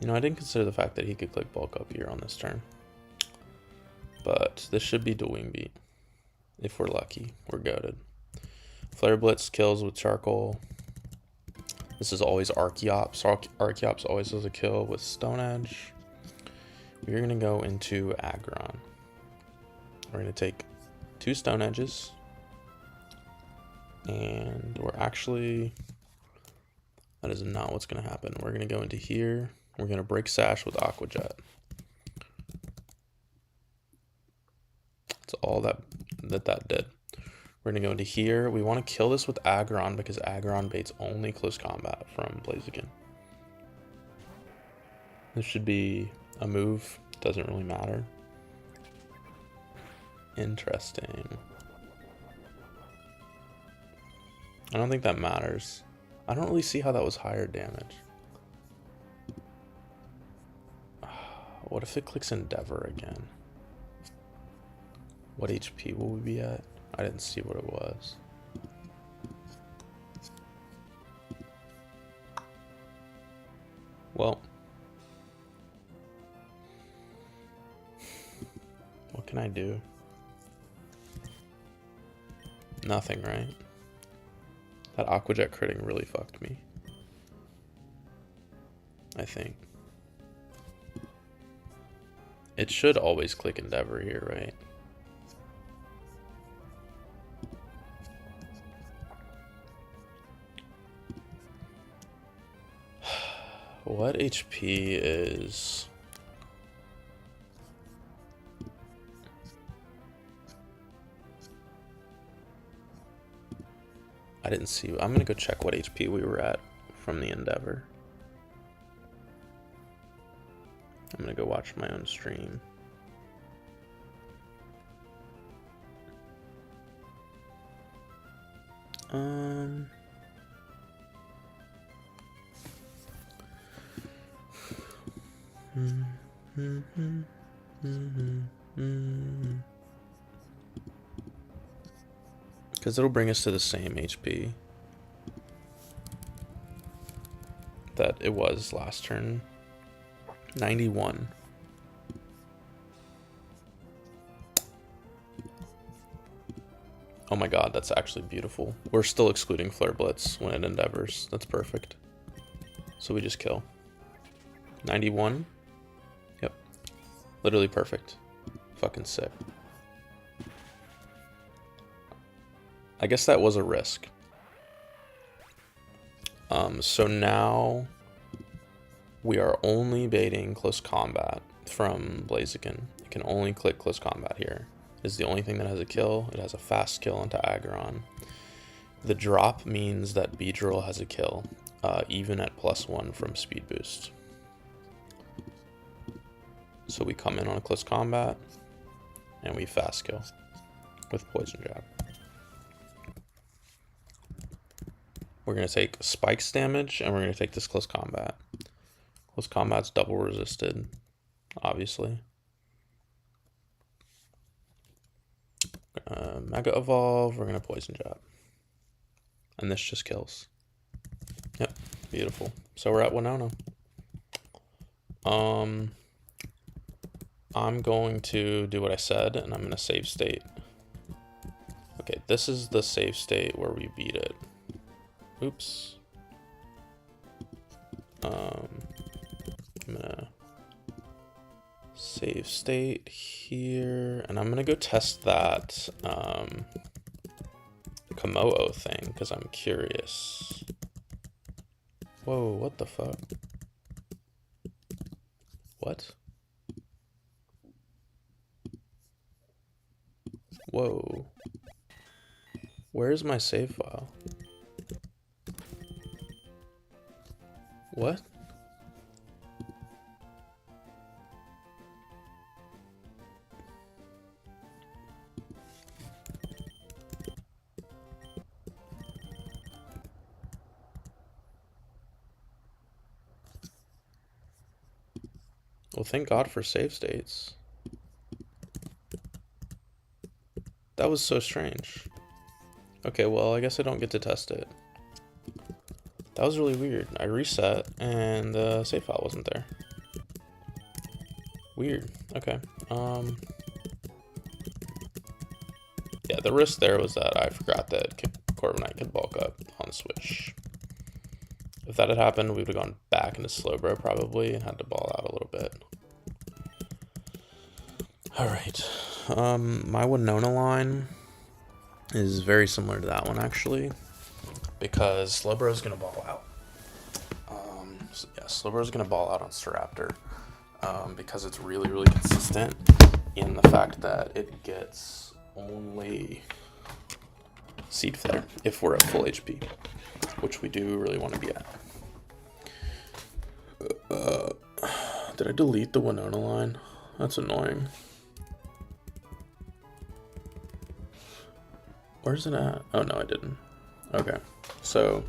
You know, I didn't consider the fact that he could click Bulk Up here on this turn. But this should be Wing Beat. If we're lucky, we're goated. Flare Blitz kills with Charcoal. This is always Archeops. Archeops always does a kill with Stone Edge. We're going to go into Aggron. We're going to take 2 Stone Edges. And we're actually... That is not what's going to happen. We're going to go into here. We're going to break Sash with Aqua Jet. That's all that did. We're going to go into here. We want to kill this with Aggron because Aggron baits only close combat from Blaziken. This should be a move. Doesn't really matter. Interesting. I don't think that matters. I don't really see how that was higher damage. What if it clicks Endeavor again? What HP will we be at? I didn't see what it was. Well, what can I do? Nothing, right? That Aqua Jet critting really fucked me, I think. It should always click Endeavor here, right? What HP is... I didn't see. I'm gonna go check what HP we were at from the Endeavor. I'm gonna go watch my own stream. Because it'll bring us to the same HP that it was last turn. 91. Oh my god, that's actually beautiful. We're still excluding Flare Blitz when it endeavors. That's perfect. So we just kill. 91. Yep. Literally perfect. Fucking sick. I guess that was a risk. So now we are only baiting close combat from Blaziken. You can only click close combat here. It's the only thing that has a kill. It has a fast kill into Aggron. The drop means that Beedrill has a kill, even at +1 from speed boost. So we come in on a close combat, and we fast kill with Poison Jab. We're going to take Spikes damage, and we're going to take this close combat. Close combat's double resisted, obviously. Mega Evolve, we're going to Poison Jab. And this just kills. Yep, beautiful. So we're at Winona. I'm going to do what I said, and I'm going to save state. Okay, this is the save state where we beat it. Oops. I'm gonna save state here, and I'm gonna go test that Komodo thing because I'm curious. Whoa, what the fuck? What? Whoa. Where's my save file? What? Well, thank God for save states. That was so strange. Okay, well, I guess I don't get to test it. That was really weird. I reset and the save file wasn't there. Weird. Okay. Yeah, the risk there was that I forgot that Corviknight could bulk up on Switch. If that had happened, we would have gone back into Slowbro probably and had to ball out a little bit. Alright. My Winona line is very similar to that one actually, because Slowbro is going to ball out. Yeah, Slowbro is going to ball out on Staraptor because it's really, really consistent in the fact that it gets only Seed Flare if we're at full HP, which we do really want to be at. Did I delete the Winona line? That's annoying. Where's it at? Oh, no, I didn't. Okay, so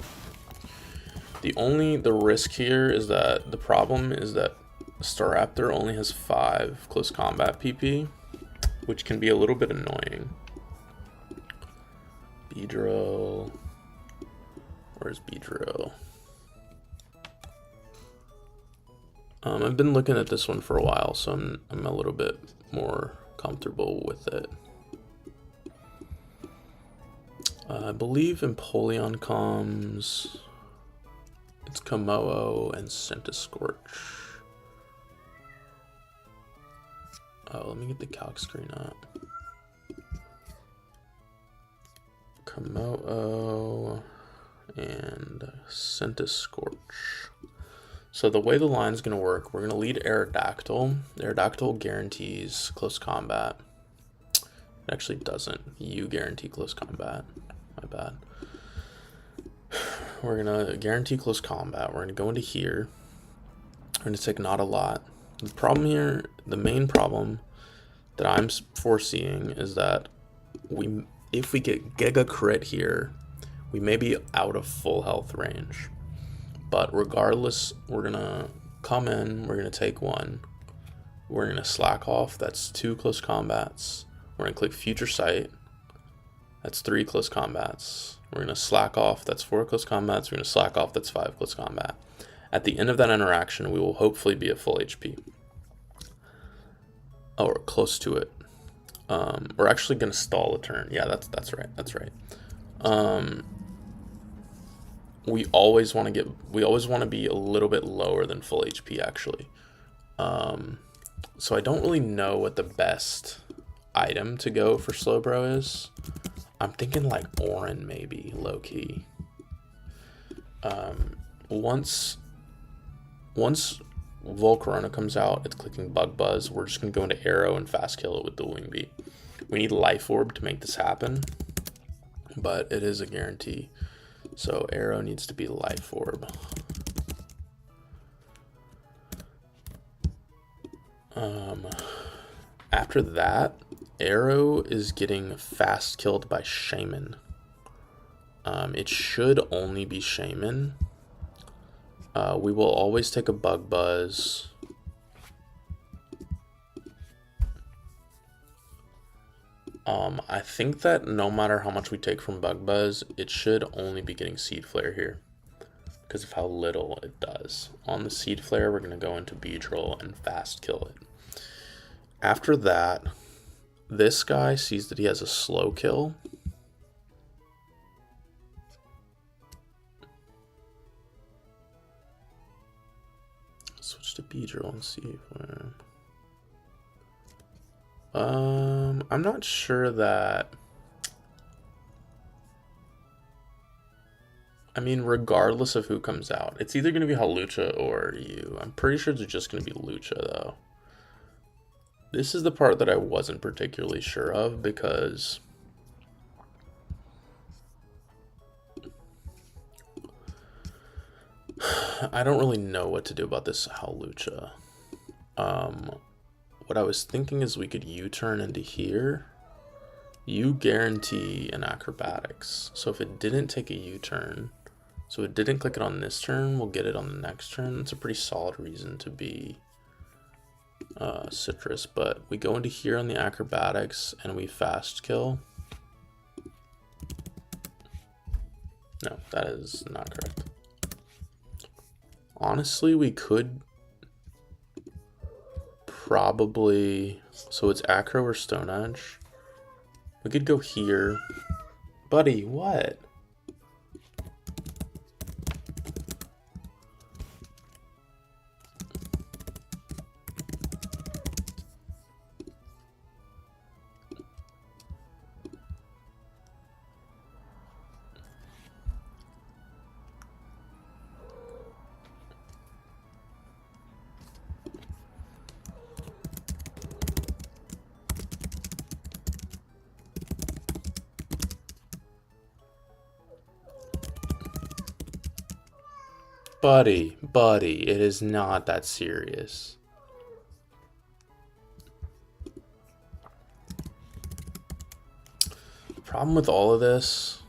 the risk here is that the problem is that Staraptor only has 5 close combat PP, which can be a little bit annoying. Beedrill. Where's Beedrill? I've been looking at this one for a while, so I'm a little bit more comfortable with it. I believe Empoleon comes. It's Komodo and Centiskorch. Oh, let me get the calc screen up. Komodo and Centiskorch. So the way the line's going to work, we're going to lead Aerodactyl. Aerodactyl guarantees close combat. It actually doesn't. You guarantee close combat. My bad. We're going to guarantee close combat. We're going to go into here. We're going to take not a lot. The problem here, the main problem that I'm foreseeing is that if we get Giga Crit here, we may be out of full health range. But regardless, we're going to come in, we're going to take one. We're going to slack off, that's 2 close combats. We're going to click Future Sight, that's 3 close combats. We're going to slack off, that's 4 close combats. We're going to slack off, that's 5 close combat. At the end of that interaction, we will hopefully be at full HP. Oh, or close to it. We're actually going to stall a turn. Yeah, that's right. That's right. We always want to be a little bit lower than full HP actually. So I don't really know what the best item to go for Slowbro is. I'm thinking like Orin maybe, low key. Once Volcarona comes out, it's clicking Bug Buzz. We're just gonna go into Arrow and fast kill it with the Wing Beat. We need Life Orb to make this happen, but it is a guarantee. So Arrow needs to be Life Orb. After that, Arrow is getting fast killed by Shaman. It should only be Shaman. We will always take a Bug Buzz. I think that no matter how much we take from Bug Buzz, it should only be getting Seed Flare here because of how little it does. On the Seed Flare, we're going to go into Beedrill and fast kill it. After that, this guy sees that he has a slow kill. Switch to Beedrill and see if we're... I'm not sure that... I mean, regardless of who comes out, it's either going to be Hawlucha or you. I'm pretty sure it's just going to be Lucha, though. This is the part that I wasn't particularly sure of, because... I don't really know what to do about this Hawlucha. What I was thinking is we could U-turn into here. You guarantee an acrobatics. So if it didn't take a U-turn, so it didn't click it on this turn, we'll get it on the next turn. It's a pretty solid reason to be Citrus. But we go into here on the acrobatics and we fast kill. No, that is not correct. Honestly, we could probably, so it's Acro or Stone Edge. We could go here. Buddy, what? Buddy, it is not that serious. Problem with all of this,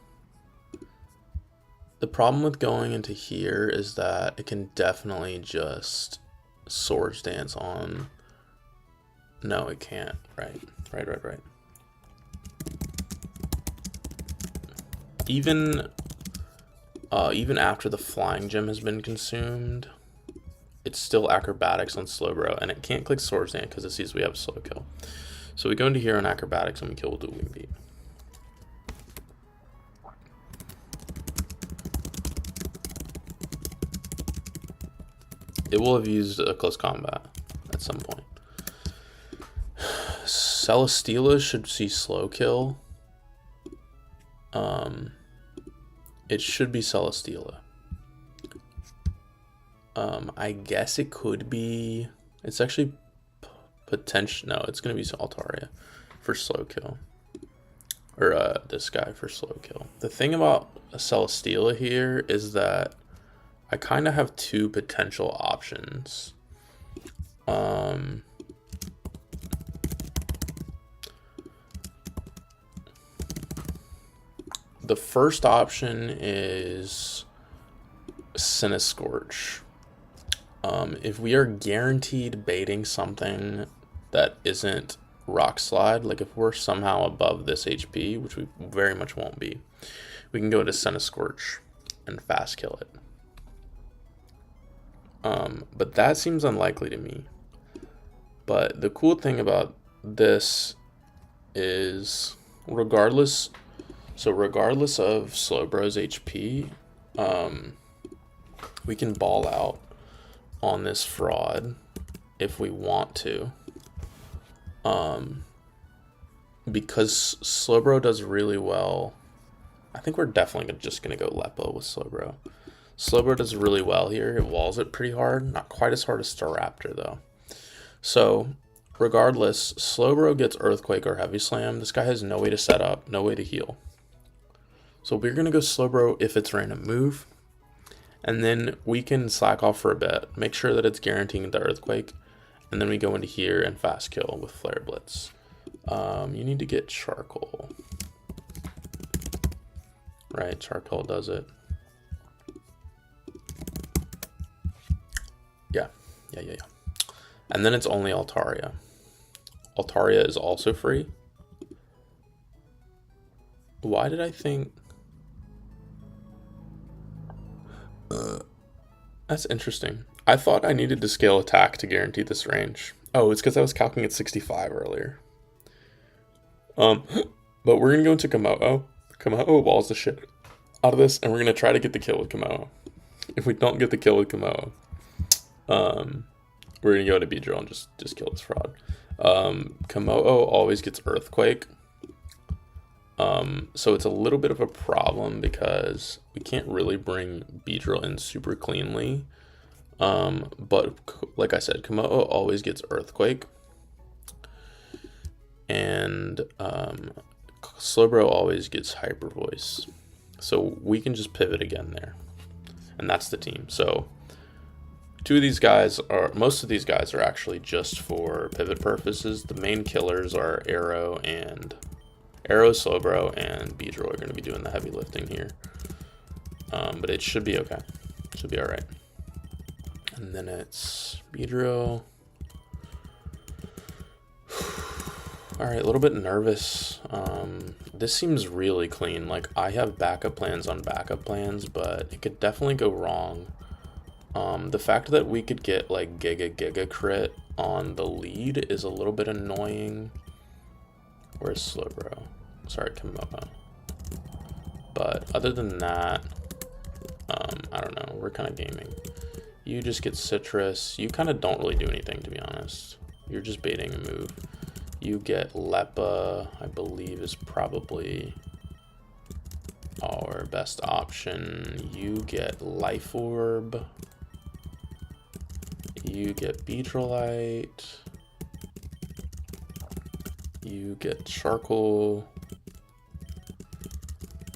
the problem with going into here is that it can definitely just Swords Dance on. No, it can't. Right. Even after the flying gem has been consumed, it's still acrobatics on Slowbro, and it can't click Swords Dance because it sees we have a slow kill. So we go into here on acrobatics and we kill with the wing beat. It will have used a close combat at some point. Celesteela should see slow kill. It should be Celesteela. I guess it could be. It's actually potential. No, it's gonna be Altaria for slow kill, or this guy for slow kill. The thing about Celesteela here is that I kind of have two potential options. The first option is Cinescorch. If we are guaranteed baiting something that isn't Rock Slide, like if we're somehow above this HP, which we very much won't be, we can go to Cinescorch and fast kill it. But that seems unlikely to me. But the cool thing about this is regardless of Slowbro's HP, we can ball out on this fraud if we want to. Because Slowbro does really well. I think we're definitely just going to go Lepo with Slowbro. Slowbro does really well here. It walls it pretty hard. Not quite as hard as Staraptor, though. So, regardless, Slowbro gets Earthquake or Heavy Slam. This guy has no way to set up, no way to heal. So we're going to go Slowbro if it's random move. And then we can slack off for a bit. Make sure that it's guaranteeing the Earthquake. And then we go into here and fast kill with Flare Blitz. You need to get Charcoal. Right, Charcoal does it. Yeah. And then it's only Altaria. Altaria is also free. Why did I think... That's interesting. I thought I needed to scale attack to guarantee this range. Oh, it's because I was calculating at 65 earlier. But we're going to go into Komodo. Komodo walls the shit out of this, and we're going to try to get the kill with Komodo. If we don't get the kill with Komodo, we're going to go to Beedrill and just kill this fraud. Komodo always gets Earthquake. So it's a little bit of a problem because we can't really bring Beedrill in super cleanly. But like I said, Komodo always gets Earthquake. And Slowbro always gets Hyper Voice. So we can just pivot again there. And that's the team. So most of these guys are actually just for pivot purposes. The main killers are Arrow, Slowbro, and Beedrill are going to be doing the heavy lifting here. But it should be okay. It should be alright. And then it's Beedrill. Alright, a little bit nervous. This seems really clean. Like, I have backup plans on backup plans, but it could definitely go wrong. The fact that we could get, like, Giga crit on the lead is a little bit annoying. Where's Slowbro? Sorry, Komodo. But other than that, I don't know. We're kind of gaming. You just get Citrus. You kind of don't really do anything, to be honest. You're just baiting a move. You get Lepa, I believe, is probably our best option. You get Life Orb. You get Beedrillite. You get Charcoal.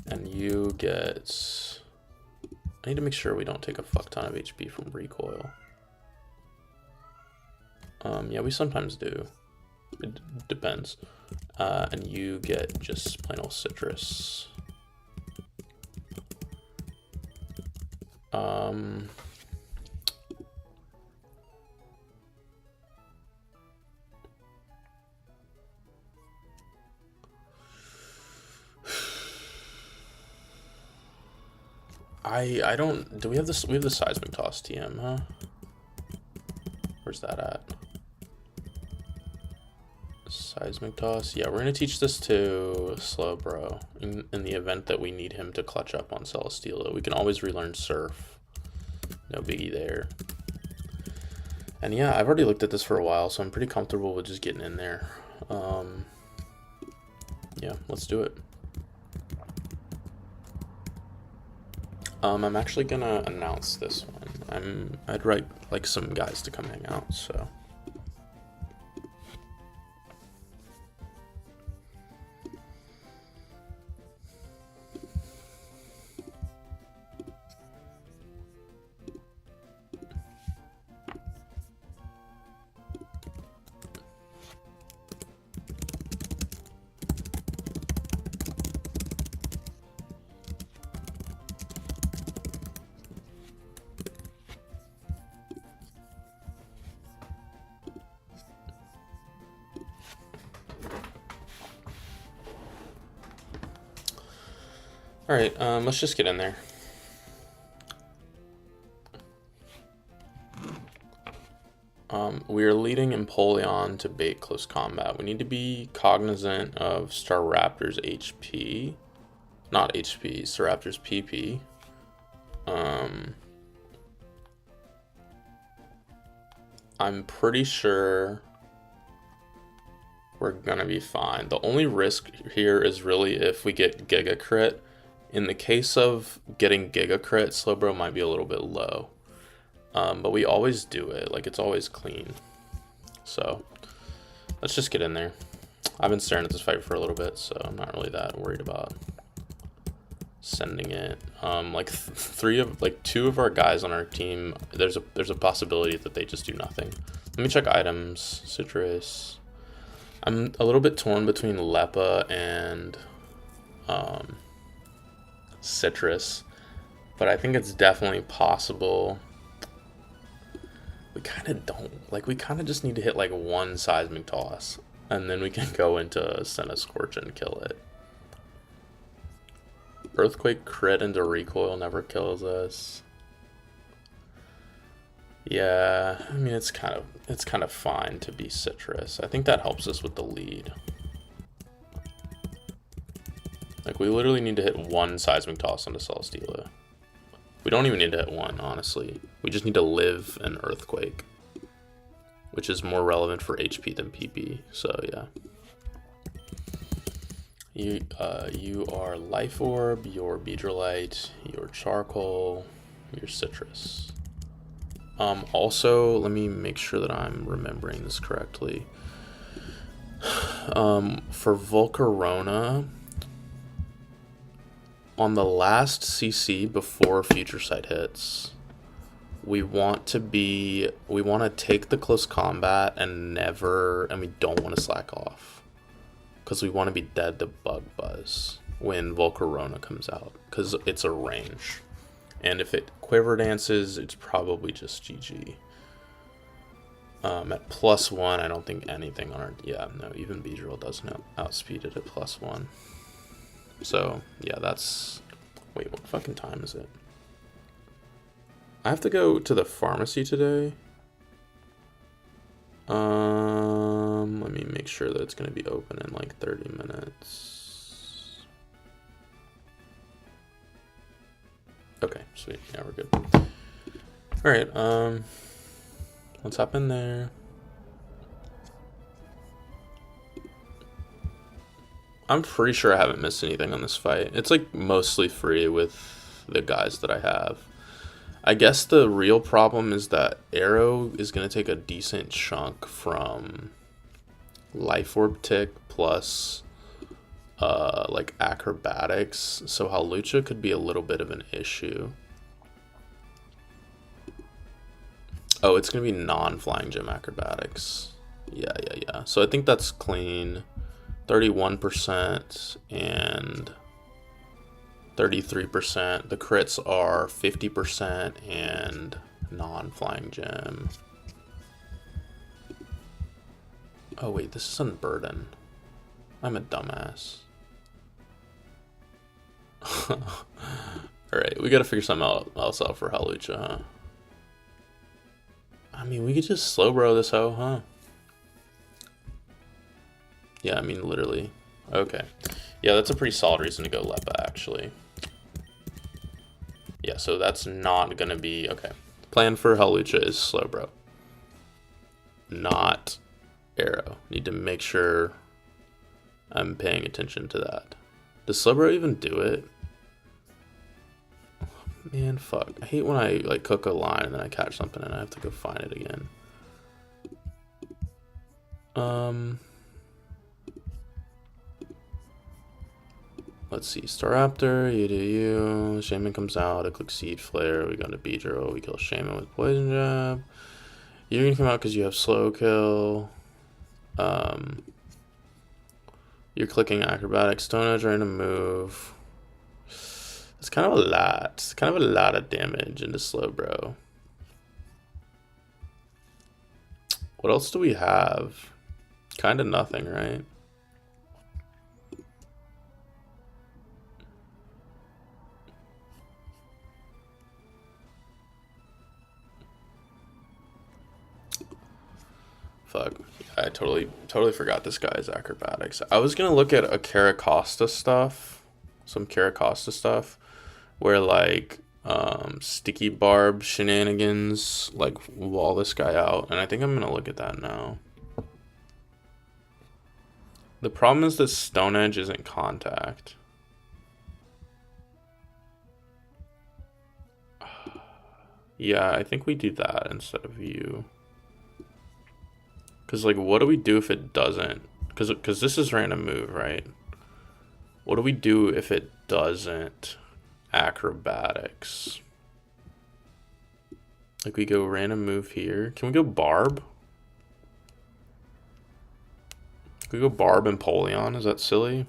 And you get need to make sure we don't take a fuck ton of HP from recoil. Yeah, we sometimes do. It depends. And you get just plain old citrus. I don't, do we have this? We have the seismic toss TM, huh? Where's that at? Seismic toss. Yeah, we're gonna teach this to Slowbro in the event that we need him to clutch up on Celesteela. We can always relearn Surf. No biggie there. And yeah, I've already looked at this for a while, so I'm pretty comfortable with just getting in there. Yeah, let's do it. I'm actually gonna announce this one. I'd like some guys to come hang out, so. All right, let's just get in there. We are leading Empoleon to bait close combat. We need to be cognizant of Staraptor's HP. Not HP, Staraptor's PP. I'm pretty sure we're gonna be fine. The only risk here is really if we get Giga Crit. In the case of getting Giga Crit, Slowbro might be a little bit low. But we always do it, like it's always clean. So let's just get in there. I've been staring at this fight for a little bit, so I'm not really that worried about sending it. Like two of our guys on our team, there's a possibility that they just do nothing. Let me check items. Citrus. I'm a little bit torn between Lepa and Citrus, but I think it's definitely possible. We kind of don't, like, we kind of just need to hit like one seismic toss and then we can go into Senna Scorch and kill it. Earthquake crit into recoil never kills us. Yeah, I mean it's kind of fine to be Citrus. I think that helps us with the lead. Like, we literally need to hit one seismic toss onto Celesteela. We don't even need to hit one, honestly. We just need to live an Earthquake, which is more relevant for HP than PP, so yeah. You are Life Orb, your Beedrillite, your Charcoal, your Citrus. Also, let me make sure that I'm remembering this correctly. For Volcarona, on the last CC before Future Sight hits, we want to take the close combat and we don't want to slack off. Because we want to be dead to Bug Buzz when Volcarona comes out. Because it's a range. And if it Quiver Dances, it's probably just GG. At +1, I don't think anything on our... Yeah, no, even Beedrill doesn't outspeed it at +1. So, yeah, that's... Wait, what fucking time is it? I have to go to the pharmacy today. Let me make sure that it's going to be open in like 30 minutes. Okay, sweet. Yeah, we're good. Alright, let's hop in there. I'm pretty sure I haven't missed anything on this fight. It's like mostly free with the guys that I have. I guess the real problem is that Arrow is going to take a decent chunk from Life Orb Tick plus like Acrobatics. So Halucha could be a little bit of an issue. Oh, it's gonna be non-flying gym acrobatics. Yeah, yeah, yeah. So I think that's clean. 31% and 33%. The crits are 50% and non-flying gym. Oh wait, this is unburden. I'm a dumbass. Alright, we gotta figure something else out for Halucha, huh? I mean, we could just slow bro this hoe, huh? Yeah, I mean, literally. Okay. Yeah, that's a pretty solid reason to go Lepa, actually. Yeah, so that's not gonna be... Okay. Plan for Halucha is slow bro. Not arrow. Need to make sure I'm paying attention to that. Does Slowbro even do it? Man, fuck. I hate when I like cook a line and then I catch something and I have to go find it again. Let's see. Staraptor, you do you. Shaman comes out. I click Seed Flare. We go into Beedrill. We kill Shaman with Poison Jab. You're gonna come out because you have Slow Kill. You're clicking Acrobatics. Stone Edge, random move. It's kind of a lot. It's kind of a lot of damage into Slowbro. What else do we have? Kind of nothing, right? Fuck. I totally forgot this guy's acrobatics. I was gonna look at a Caracosta stuff. Some Caracosta stuff. Where like sticky barb shenanigans like wall this guy out. And I think I'm gonna look at that now. The problem is that Stone Edge isn't contact. Yeah, I think we do that instead of you. Because, like, what do we do if it doesn't? Because this is random move, right? What do we do if it doesn't acrobatics? Like, we go random move here. Can we go barb? Can we go barb and Polion? Is that silly?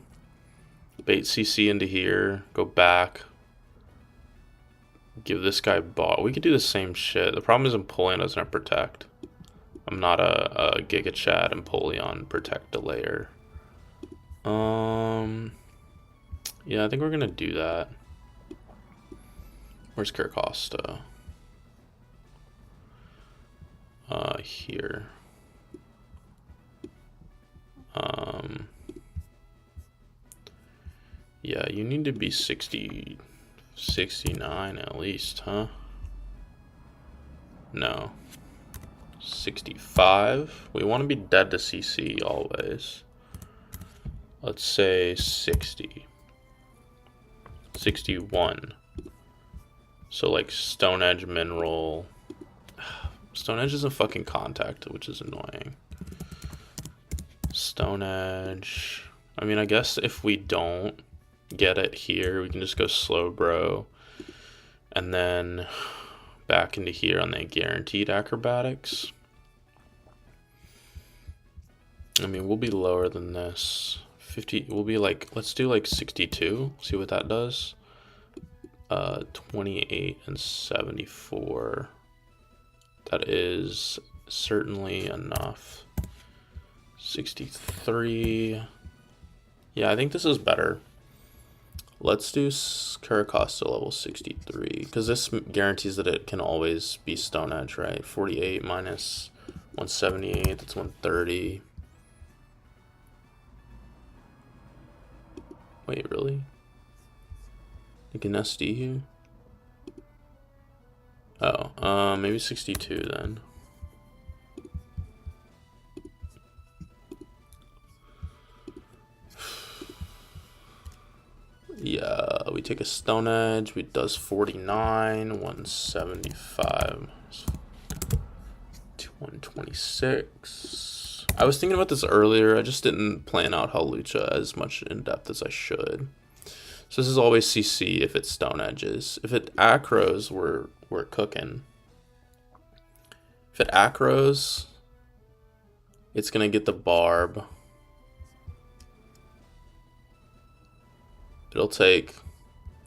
Bait CC into here. Go back. Give this guy ball. We could do the same shit. The problem is Empoleon doesn't have protect. I'm not a Giga Chad Empoleon protect delayer. Yeah, I think we're gonna do that. Where's Caracosta? Here. Yeah, you need to be 60, 69 at least, huh? No. 65. We want to be dead to CC always. Let's say 60. 61. So like Stone Edge Mineral. Stone Edge isn't fucking contact, which is annoying. Stone Edge. I mean, I guess if we don't get it here, we can just go slow bro. And then back into here on the guaranteed acrobatics. I mean, we'll be lower than this. 50, we'll be like, let's do like 62, see what that does. 28 and 74. That is certainly enough. 63. Yeah, I think this is better. Let's do Caracosta level 63, because this guarantees that it can always be Stone Edge, right? 48 minus 178, that's 130. Wait, really? You can SD here? Oh, maybe 62 then. Yeah, we take a Stone Edge, we does 49, 175, 126. I was thinking about this earlier, I just didn't plan out Halucha as much in depth as I should. So this is always CC if it's Stone Edges. If it acros, we're cooking. If it acros, it's gonna get the barb. It'll take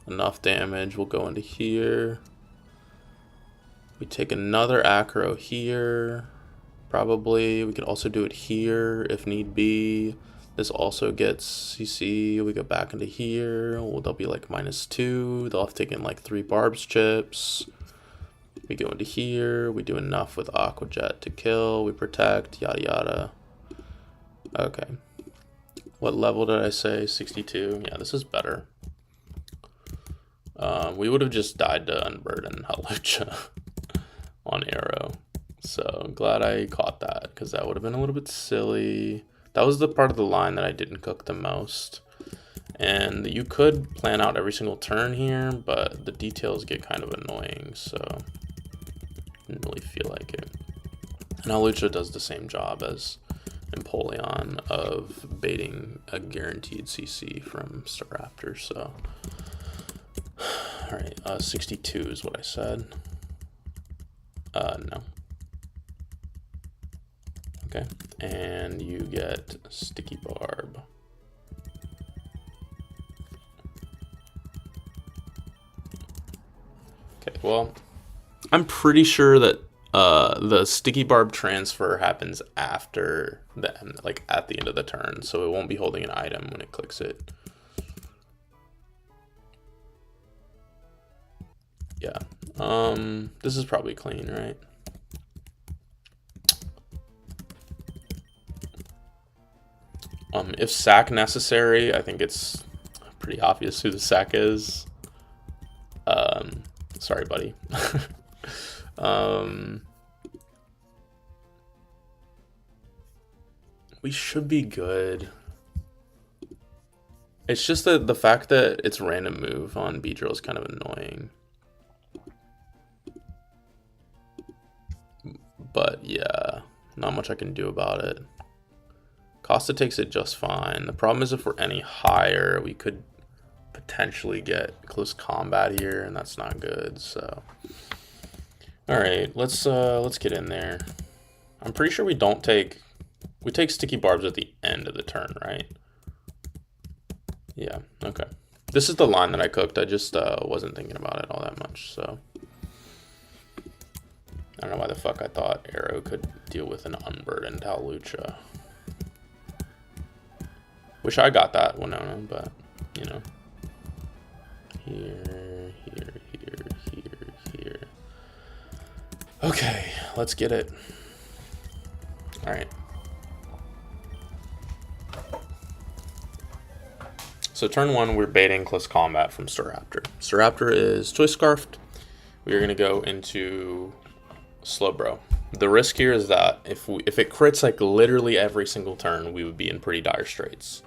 enough damage. We'll go into here. We take another acro here. Probably. We could also do it here if need be. This also gets CC. We go back into here. Well, they'll be like -2. They'll have taken like 3 barbs chips. We go into here. We do enough with Aqua Jet to kill. We protect. Yada yada. Okay. What level did I say? 62. Yeah, this is better. We would have just died to Unburden Halucha on arrow. So I'm glad I caught that, because that would have been a little bit silly. That was the part of the line that I didn't cook the most. And you could plan out every single turn here, but the details get kind of annoying, so didn't really feel like it. And Halucha does the same job as Empoleon of baiting a guaranteed CC from Staraptor, so. Alright, 62 is what I said. No. Okay, and you get Sticky Barb. Okay, well, I'm pretty sure that the Sticky Barb transfer happens after the end, like at the end of the turn, so it won't be holding an item when it clicks it. Yeah, this is probably clean, right? If sack necessary, I think it's pretty obvious who the sack is. Sorry, buddy. We should be good. It's just that the fact that it's random move on Beedrill is kind of annoying. But yeah, not much I can do about it. Costa takes it just fine. The problem is if we're any higher, we could potentially get close combat here, and that's not good. So, all right, let's get in there. I'm pretty sure we take Sticky Barbs at the end of the turn, right? Yeah. Okay. This is the line that I cooked. I just wasn't thinking about it all that much, so. I don't know why the fuck I thought Arrow could deal with an unburdened Halucha. Wish I got that Winona, but, you know. Here. Okay, let's get it. Alright. So turn 1, we're baiting close combat from Staraptor. Staraptor is Choice Scarfed. We are going to go into Slowbro. The risk here is that if it crits like literally every single turn, we would be in pretty dire straits.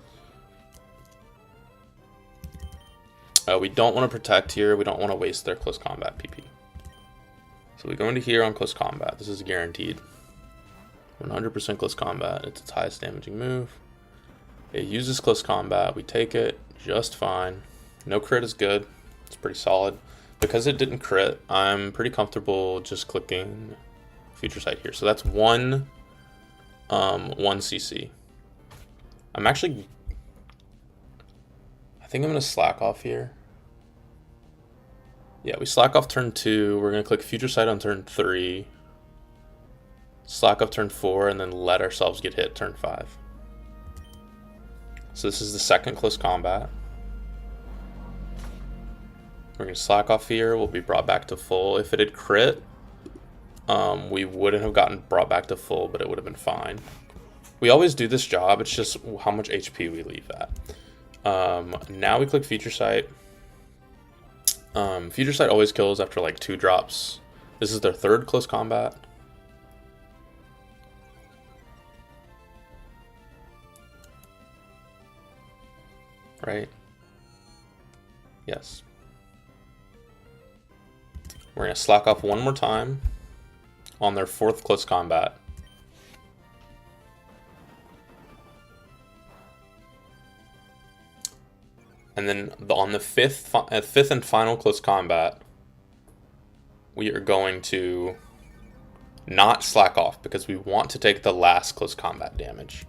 We don't want to protect here. We don't want to waste their close combat PP. So we go into here on close combat. This is guaranteed. 100% close combat. It's its highest damaging move. It uses close combat. We take it just fine. No crit is good. It's pretty solid. Because it didn't crit, I'm pretty comfortable just clicking Future Sight here. So that's one CC. I think I'm going to slack off here. Yeah, we slack off turn 2. We're going to click Future Sight on turn 3. Slack off turn 4, and then let ourselves get hit turn 5. So this is the second close combat. We're going to slack off here. We'll be brought back to full. If it had crit, we wouldn't have gotten brought back to full, but it would have been fine. We always do this job. It's just how much HP we leave at. Now we click Future Sight. Future Sight always kills after like 2 drops. This is their third close combat. Right? Yes. We're going to slack off one more time on their 4th close combat. And then on the 5th and final close combat, we are going to not slack off, because we want to take the last close combat damage.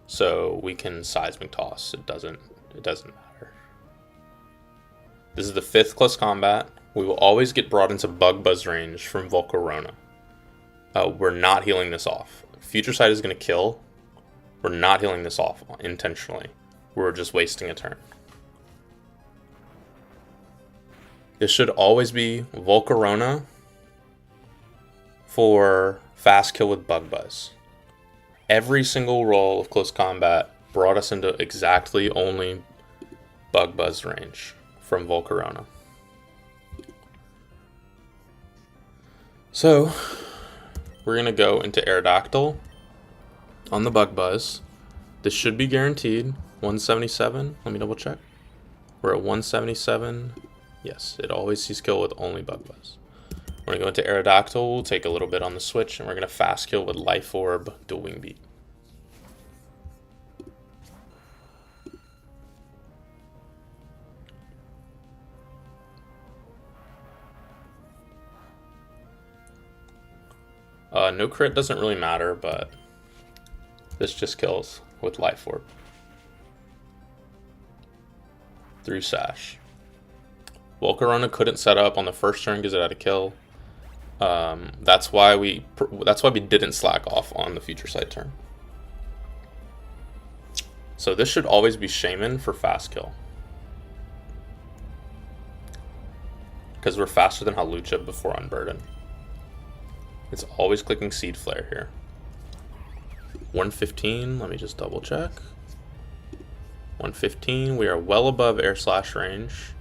So we can seismic toss. It doesn't matter. This is the 5th close combat. We will always get brought into bug buzz range from Volcarona. We're not healing this off. Future Sight is going to kill. We're not healing this off intentionally. We're just wasting a turn. This should always be Volcarona for fast kill with bug buzz. Every single roll of close combat brought us into exactly only bug buzz range from Volcarona. So we're going to go into Aerodactyl on the bug buzz. This should be guaranteed 177. Let me double check. We're at 177. Yes, it always sees kill with only bug buzz. We're going to go into Aerodactyl. We'll take a little bit on the switch, and we're going to fast kill with Life Orb, Dual Wing Beat. No crit doesn't really matter, but this just kills with Life Orb. Through Sash. Volcarona couldn't set up on the first turn because it had a kill. That's why we didn't slack off on the Future Sight turn. So this should always be Shaman for fast kill, because we're faster than Hawlucha before Unburden. It's always clicking Seed Flare here. 115, let me just double check. 115, we are well above Air Slash range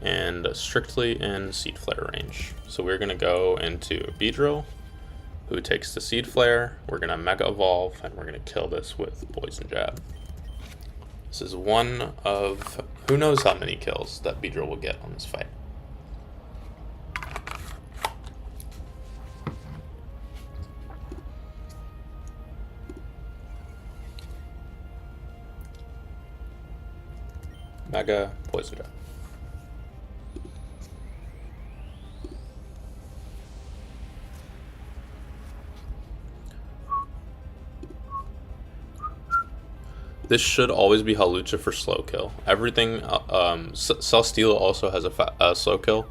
and strictly in Seed Flare range. So we're gonna go into Beedrill, who takes the Seed Flare. We're gonna Mega Evolve, and we're gonna kill this with Poison Jab. This is one of who knows how many kills that Beedrill will get on this fight. Mega Poison Jab. This should always be Hawlucha for slow kill. Everything, Celesteela also has a slow kill,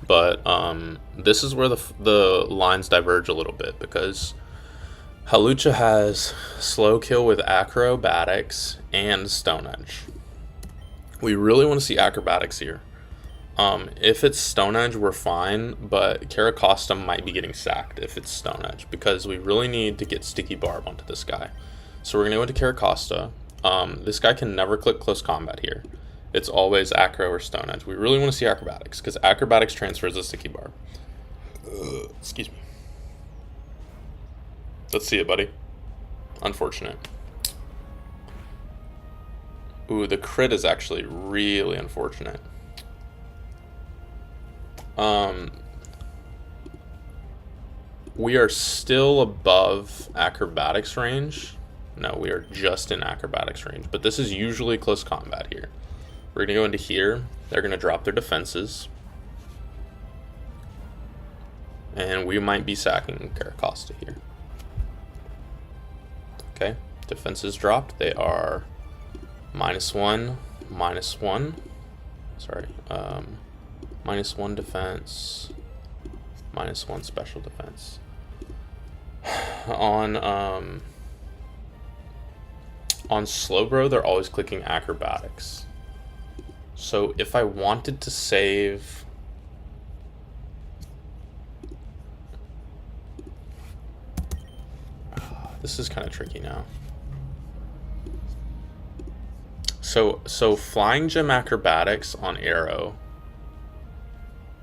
but this is where the lines diverge a little bit, because Hawlucha has slow kill with Acrobatics and Stone Edge. We really want to see Acrobatics here. If it's Stone Edge, we're fine, but Caracosta might be getting sacked if it's Stone Edge, because we really need to get Sticky Barb onto this guy. So we're going to go into Caracosta. This guy can never click Close Combat here. It's always Acro or Stone Edge. We really want to see Acrobatics, because Acrobatics transfers the Sticky Barb. Excuse me. Let's see it, buddy. Unfortunate. Ooh, the crit is actually really unfortunate. We are still above Acrobatics range. No, we are just in Acrobatics range, but this is usually Close Combat here. We're gonna go into here. They're gonna drop their defenses, and we might be sacking Caracosta here. Okay, defenses dropped. They are -1, -1. Sorry, -1 defense, -1 special defense. On Slowbro, they're always clicking Acrobatics. So if I wanted to save... This is kind of tricky now. So Flying Gem Acrobatics on Arrow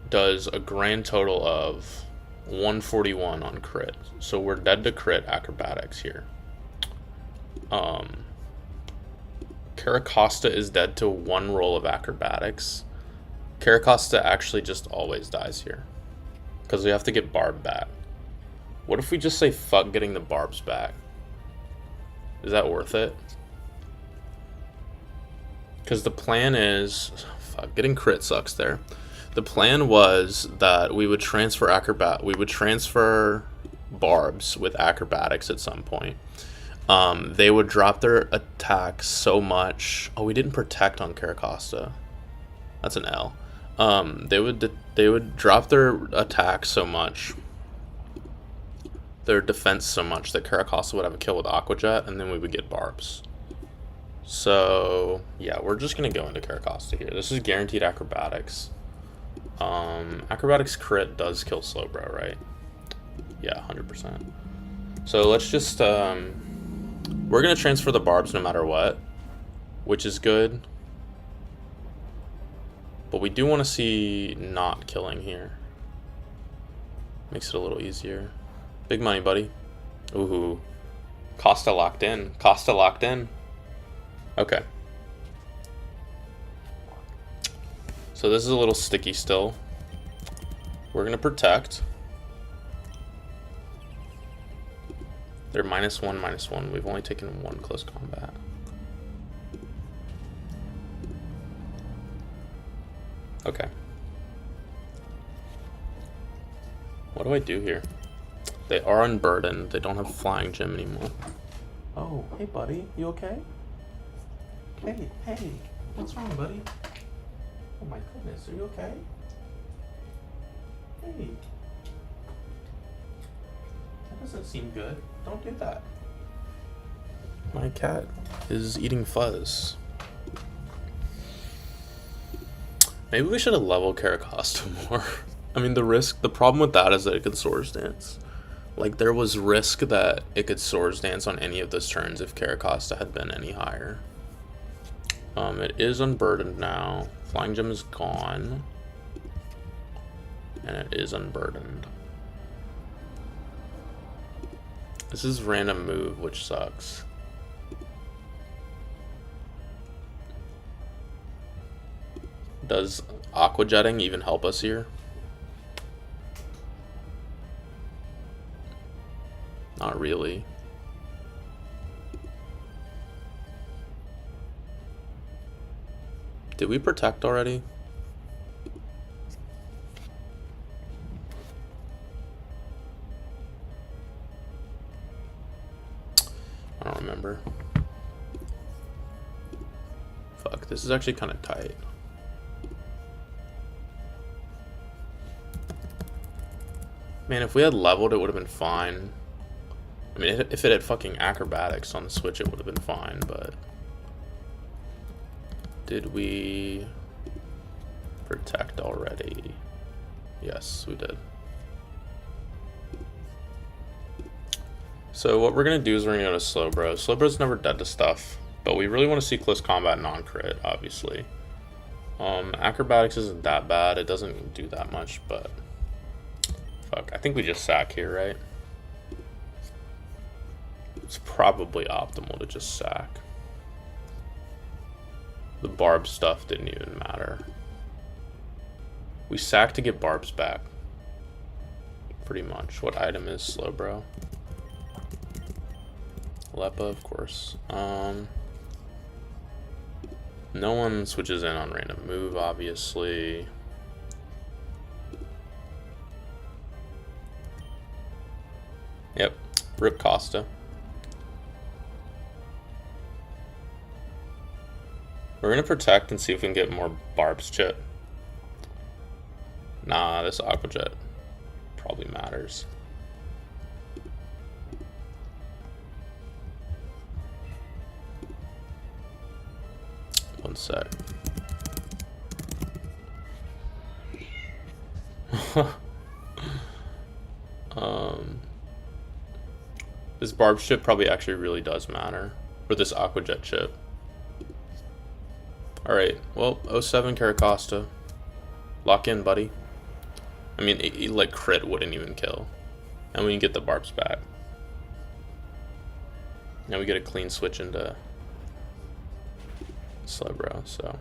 does a grand total of 141 on crit. So we're dead to crit Acrobatics here. Caracosta is dead to one roll of Acrobatics. Caracosta actually just always dies here, because we have to get Barb back. What if we just say fuck getting the Barbs back? Is that worth it? Because the plan is... Fuck, getting crit sucks there. The plan was that we would transfer barbs with acrobatics at some point, they would drop their attack so much. Oh, we didn't protect on Caracosta. That's an L. They would drop their attack so much, their defense so much, that Caracosta would have a kill with Aqua Jet, and then we would get barbs. So yeah, we're just gonna go into Caracosta here. This is guaranteed acrobatics. Acrobatics crit does kill Slowbro, right? Yeah, 100%. So let's just we're gonna transfer the barbs no matter what, which is good. But we do want to see not killing here. Makes it a little easier. Big money, buddy. Ooh. Costa locked in. Costa locked in. Okay. So this is a little sticky still. We're going to protect. They're -1/-1. We've only taken one close combat. Okay. What do I do here? They are unburdened. They don't have Flying Gym anymore. Oh, hey buddy. You okay? Hey, what's wrong, buddy? Oh my goodness, are you okay? Hey. That doesn't seem good. Don't do that. My cat is eating fuzz. Maybe we should have leveled Caracosta more. I mean, the problem with that is that it could Swords Dance. Like, there was risk that it could Swords Dance on any of those turns if Caracosta had been any higher. It is unburdened now. Flying Gem is gone. And it is unburdened. This is random move, which sucks. Does Aqua Jetting even help us here? Not really. Did we protect already? I don't remember. Fuck, this is actually kind of tight. Man, if we had leveled, it would have been fine. I mean, if it had fucking acrobatics on the Switch, it would have been fine, but... Did we protect already? Yes, we did. So what we're going to do is we're going to go to Slowbro. Slowbro's never dead to stuff, but we really want to see close combat non-crit, obviously. Acrobatics isn't that bad. It doesn't do that much, but... Fuck, I think we just sack here, right? It's probably optimal to just sack. The barb stuff didn't even matter. We sacked to get barbs back. Pretty much. What item is Slowbro? Lepa, of course. No one switches in on random move, obviously. Yep. Rip Costa. We're gonna protect and see if we can get more barbs chip. Nah, this Aqua Jet probably matters. One sec. This barb chip probably actually really does matter. Or this Aqua Jet chip. Alright, well, 07 Caracosta. Lock in, buddy. I mean, like, crit wouldn't even kill. And we can get the barbs back. Now we get a clean switch into Slowbro, so.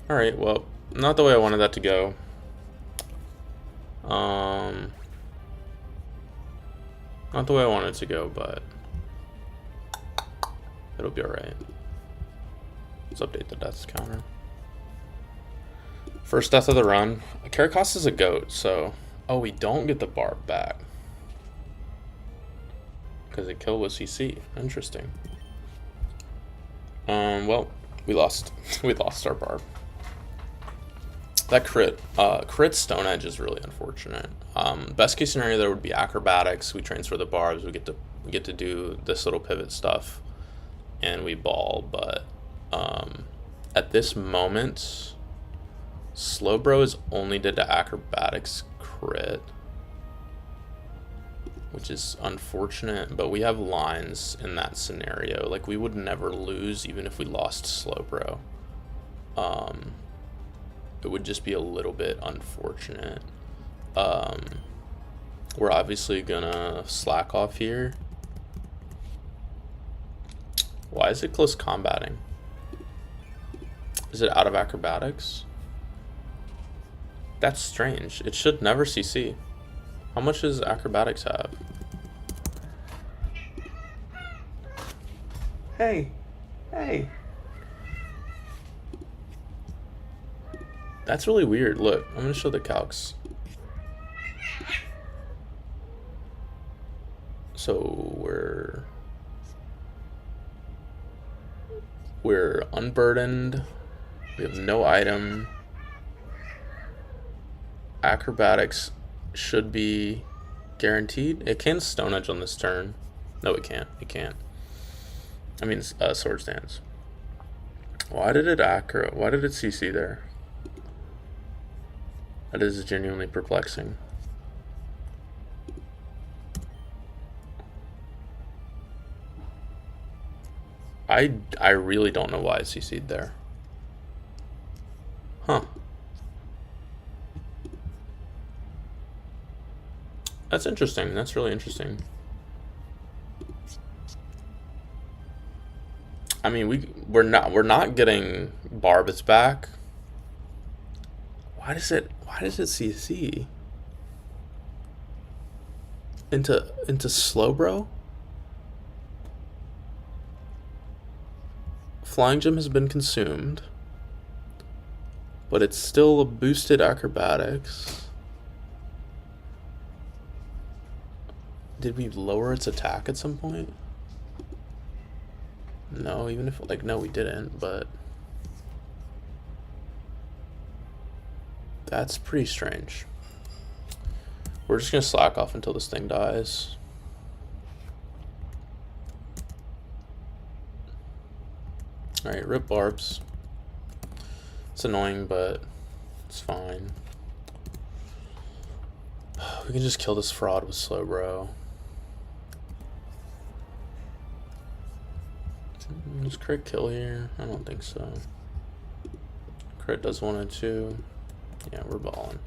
Alright, well, not the way I wanted that to go. Not the way I wanted it to go, but it'll be alright. Let's update the deaths counter. First death of the run. Caracosta's a goat, so... Oh, we don't get the barb back. because the kill was CC. Interesting. Well, we lost our barb. That crit Stone Edge is really unfortunate. Best case scenario there would be acrobatics. We transfer the barbs. We get to do this little pivot stuff, and we ball. But at this moment, Slowbro is only did to acrobatics crit, which is unfortunate. But we have lines in that scenario. Like, we would never lose even if we lost Slowbro. It would just be a little bit unfortunate. We're obviously gonna slack off here. Why is it close combating? Is it out of acrobatics? That's strange. It should never CC. How much does acrobatics have? Hey. That's really weird. Look, I'm gonna show the calcs. So we're unburdened. We have no item. Acrobatics should be guaranteed. It can Stone Edge on this turn. No, it can't. It can't. I mean, Sword Stance. Why did it CC there? That is genuinely perplexing. I really don't know why it CC'd there. Huh. That's interesting. That's really interesting. I mean, we're not getting Barbets back. Why does it CC into Slowbro? Flying Gem has been consumed, but it's still a boosted acrobatics. Did we lower its attack at some point? No, even if, like, no, we didn't, but that's pretty strange. We're just gonna slack off until this thing dies. Alright, rip barbs. It's annoying, but it's fine. We can just kill this fraud with Slowbro. Does crit kill here? I don't think so. Crit does 1 and 2. Yeah, we're balling.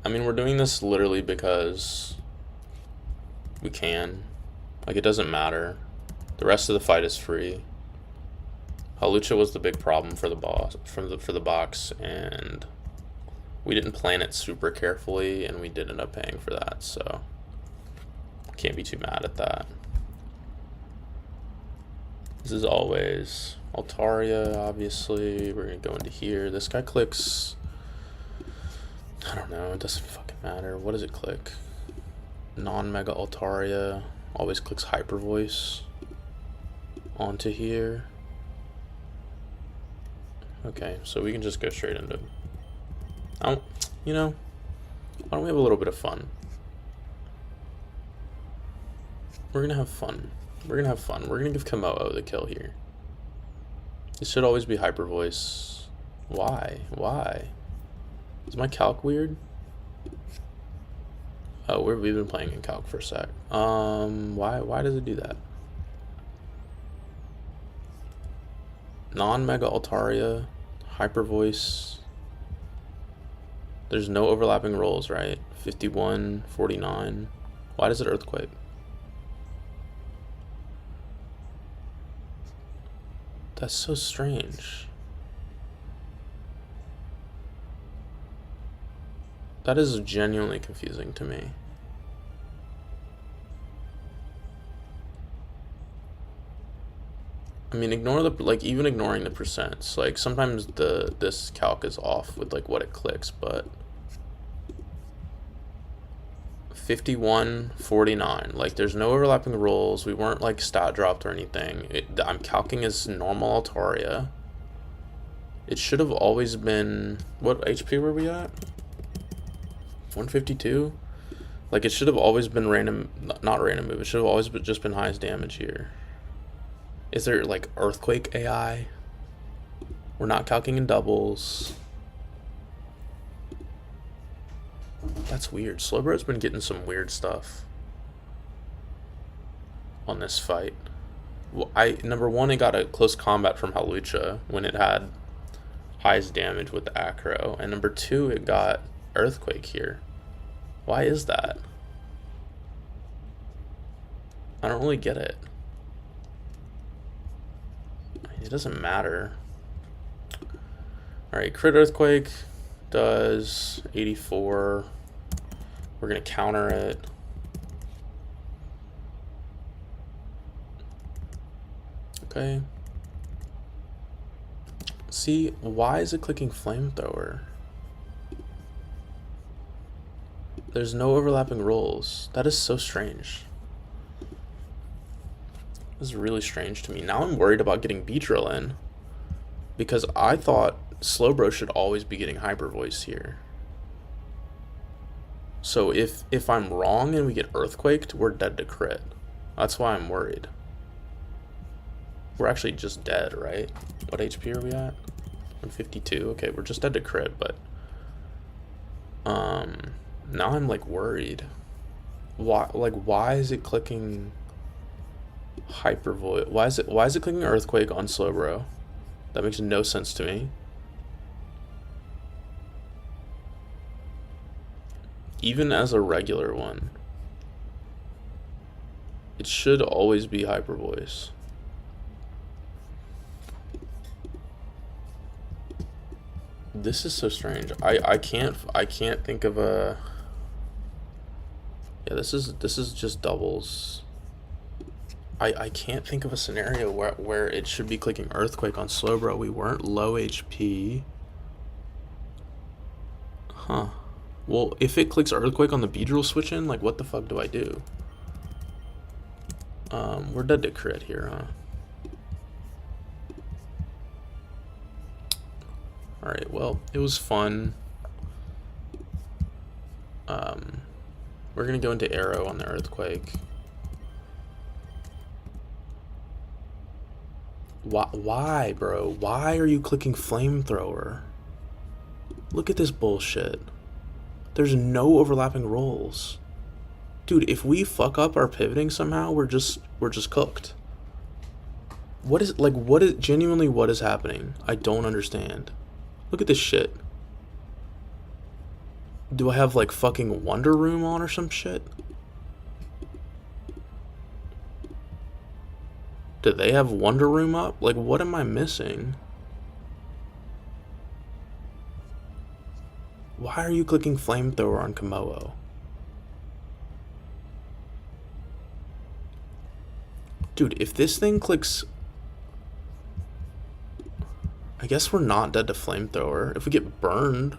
I mean, we're doing this literally because we can. Like, it doesn't matter. The rest of the fight is free. Halucha was the big problem for the boss, for the box, and we didn't plan it super carefully, and we did end up paying for that, so can't be too mad at that. This is always Altaria, obviously. We're gonna go into here. This guy clicks, I don't know, it doesn't fucking matter. What does it click? Non-Mega Altaria always clicks Hyper Voice onto here. Okay, so we can just go straight into, you know, why don't we have a little bit of fun? We're gonna have fun. We're gonna have fun. We're gonna give Komodo the kill here. This should always be Hyper Voice. Why? Why? Is my calc weird? Oh, we've been playing in calc for a sec. Why does it do that? Non-Mega Altaria, Hyper Voice. There's no overlapping rolls, right? 51, 49. Why does it Earthquake? That's so strange. That is genuinely confusing to me. I mean, ignore the, like, even ignoring the percents. Like, sometimes this calc is off with, like, what it clicks, but 51-49. Like, there's no overlapping roles. We weren't, like, stat dropped or anything. I'm calcing as normal Altaria. It should have always been... What HP were we at? 152? Like, it should have always been random... Not random move. It should have always just been highest damage here. Is there, like, Earthquake AI? We're not calcing in doubles. That's weird. Slowbro's been getting some weird stuff on this fight. Well, number one, it got a close combat from Halucha when it had highest damage with the acro, and number two, it got Earthquake here. Why is that? I don't really get it. I mean, it doesn't matter. Alright, crit Earthquake does 84. We're gonna counter it. Okay. See, why is it clicking Flamethrower? There's no overlapping roles. That is so strange. This is really strange to me. Now I'm worried about getting Beedrill in, because I thought Slowbro should always be getting Hyper Voice here. So if I'm wrong and we get Earthquaked, we're dead to crit. That's why I'm worried. We're actually just dead, right? What HP are we at? 152. Okay, we're just dead to crit, but now I'm like worried. Why is it clicking Hyper Voice? Why is it clicking Earthquake on Slowbro? That makes no sense to me. Even as a regular one, it should always be Hyper Voice. This is so strange. I can't think of a... Yeah, this is just doubles. I can't think of a scenario where it should be clicking Earthquake on Slowbro. We weren't low HP. Huh. Well, if it clicks Earthquake on the Beedrill switch in, like, what the fuck do I do? We're dead to crit here, huh? Alright, well, it was fun. We're gonna go into Arrow on the Earthquake. Why, bro? Why are you clicking Flamethrower? Look at this bullshit. There's no overlapping roles. Dude, if we fuck up our pivoting somehow, we're just cooked. What is genuinely what is happening? I don't understand. Look at this shit. Do I have like fucking Wonder Room on or some shit? Do they have Wonder Room up? Like, what am I missing? Why are you clicking Flamethrower on Komodo? Dude, if this thing clicks... I guess we're not dead to Flamethrower. If we get burned...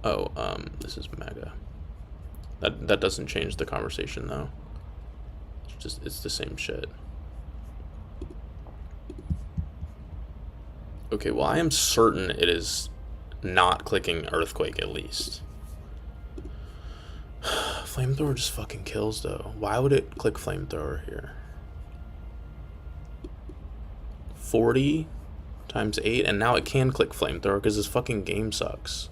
Oh, this is Mega. That doesn't change the conversation, though. It's the same shit. Okay, well, I am certain it is not clicking Earthquake, at least. Flamethrower just fucking kills, though. Why would it click Flamethrower here? 40 times 8, and now it can click Flamethrower because this fucking game sucks.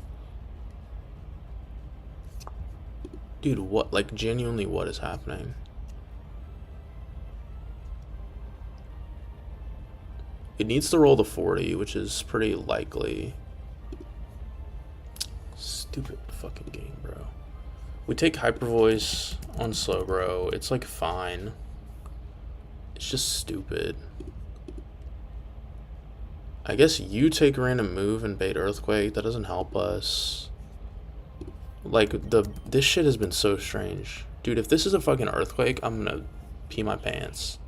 Dude, what, like, genuinely, what is happening? It needs to roll the 40, which is pretty likely. Stupid fucking game, bro. We take Hyper Voice on Slowbro. It's like fine. It's just stupid. I guess you take random move and bait Earthquake. That doesn't help us. Like, this shit has been so strange. Dude, if this is a fucking Earthquake, I'm gonna pee my pants.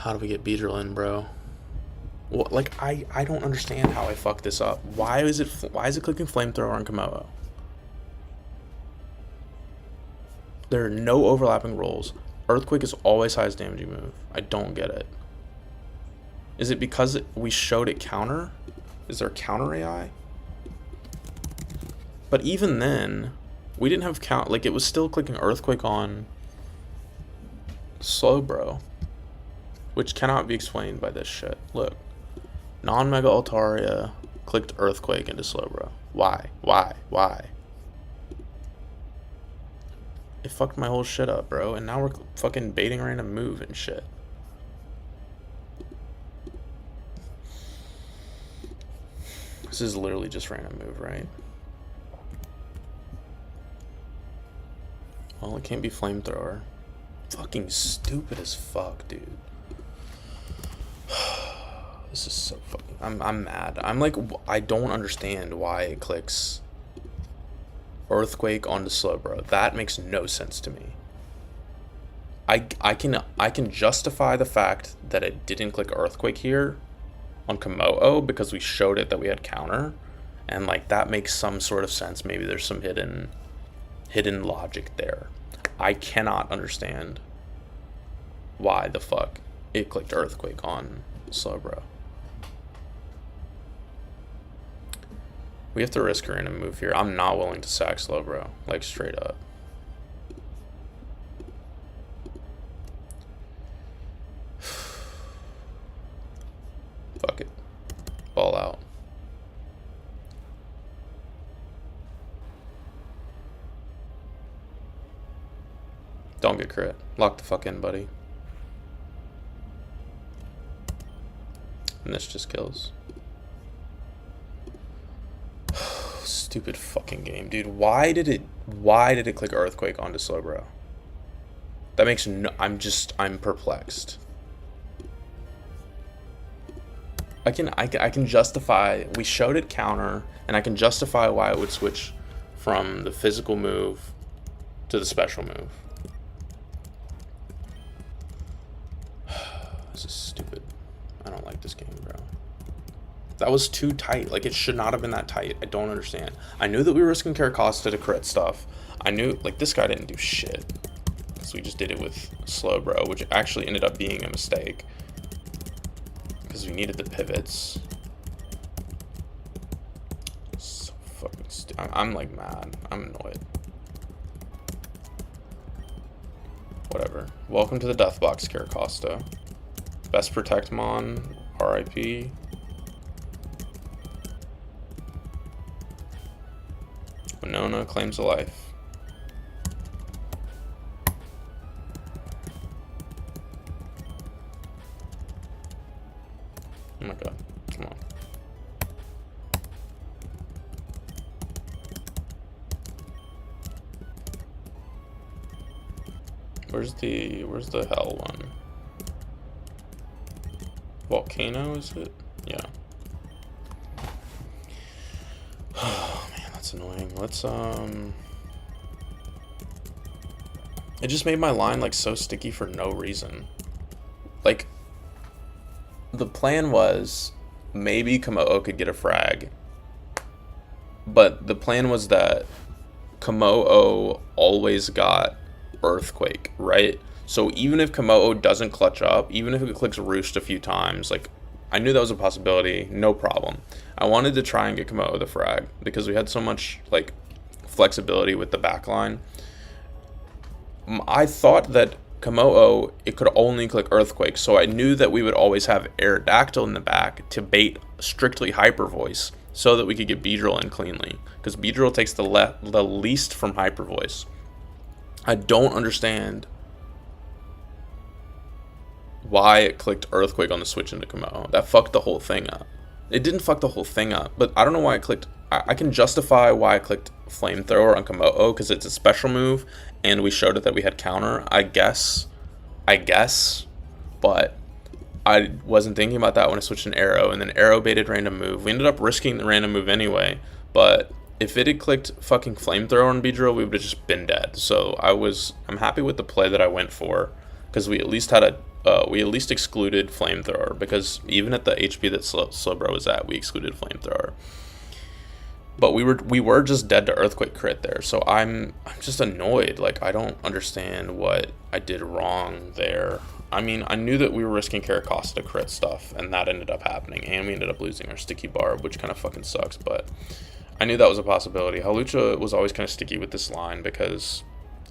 How do we get Beedrill in, bro? Well, like, I don't understand how I fucked this up. Why is it clicking Flamethrower on Komodo? There are no overlapping rolls. Earthquake is always highest damaging move. I don't get it. Is it because we showed it counter? Is there counter AI? But even then, we didn't have count. Like, it was still clicking Earthquake on Slowbro, which cannot be explained by this shit. Look, non-Mega Altaria clicked Earthquake into Slowbro. Why? It fucked my whole shit up, bro. And now we're fucking baiting random move and shit. This is literally just random move, right? Well, it can't be Flamethrower. Fucking stupid as fuck, dude. This is so fucking... I'm mad. I'm like, I don't understand why it clicks Earthquake onto Slowbro. That makes no sense to me. I can justify the fact that it didn't click Earthquake here on Komodo because we showed it that we had counter, and like that makes some sort of sense. Maybe there's some hidden logic there. I cannot understand why the fuck it clicked Earthquake on Slowbro. We have to risk her in a move here. I'm not willing to sack Slowbro, like straight up. Fuck it. Ball out. Don't get crit. Lock the fuck in, buddy. And this just kills. Stupid fucking game, dude. Why did it click Earthquake onto Slowbro? That makes no... I'm perplexed. I can justify... We showed it counter, and I can justify why it would switch from the physical move to the special move. This is stupid. I don't like this game, bro. That was too tight. Like, it should not have been that tight. I don't understand. I knew that we were risking Caracosta to crit stuff. I knew, like, this guy didn't do shit. Because we just did it with Slowbro, which actually ended up being a mistake. Because we needed the pivots. So fucking stupid. I'm, like, mad. I'm annoyed. Whatever. Welcome to the Death Box, Caracosta. Best Protect Mon. RIP. Winona claims a life. Oh my god, come on. Where's the hell one? Volcano, is it? Yeah. Oh man, that's annoying. Let's it just made my line like so sticky for no reason. Like, the plan was maybe Komodo could get a frag, but the plan was that Komodo always got Earthquake, right? So even if Komodo doesn't clutch up, even if it clicks Roost a few times, like, I knew that was a possibility, no problem. I wanted to try and get Komodo the frag because we had so much like flexibility with the backline. I thought that Komodo, it could only click Earthquake, so I knew that we would always have Aerodactyl in the back to bait strictly Hyper Voice so that we could get Beedrill in cleanly, because Beedrill takes the least from Hyper Voice. I don't understand why it clicked Earthquake on the switch into Komodo. That fucked the whole thing up. It didn't fuck the whole thing up, but I don't know why it clicked. I can justify why I clicked Flamethrower on Komodo because it's a special move and we showed it that we had counter. I guess, but I wasn't thinking about that when I switched an Arrow, and then Arrow baited random move. We ended up risking the random move anyway, but if it had clicked fucking Flamethrower on Beedrill, we would have just been dead. So I'm happy with the play that I went for, because we at least had a we at least excluded flamethrower, because even at the HP that Slowbro was at, we excluded flamethrower. But we were just dead to earthquake crit there, so I'm just annoyed. Like, I don't understand what I did wrong there. I mean, I knew that we were risking Caracosta crit stuff, and that ended up happening, and we ended up losing our sticky barb, which kind of fucking sucks, but I knew that was a possibility. Hawlucha was always kind of sticky with this line because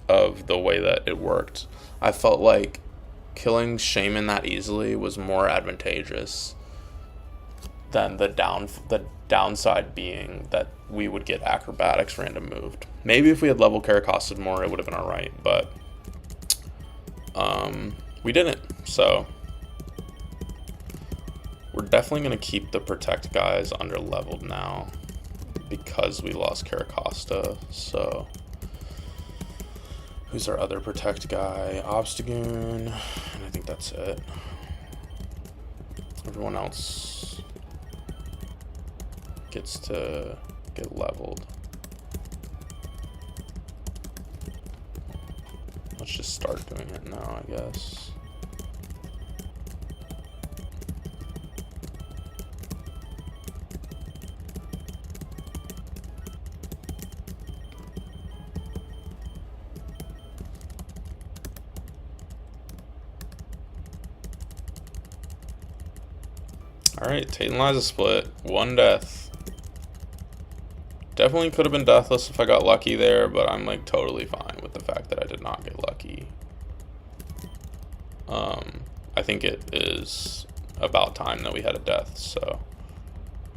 of the way that it worked. I felt like killing Shaman that easily was more advantageous than the downside being that we would get acrobatics random moved. Maybe if we had level Caracosted more, it would have been alright, but we didn't. So we're definitely going to keep the protect guys under leveled now because we lost Caracosta. So who's our other protect guy? Obstagoon, and I think that's it. Everyone else gets to get leveled. Let's just start doing it now, I guess. Alright, Tate and Liza split. 1 death. Definitely could have been deathless if I got lucky there, but I'm like totally fine with the fact that I did not get lucky. I think it is about time that we had a death, so.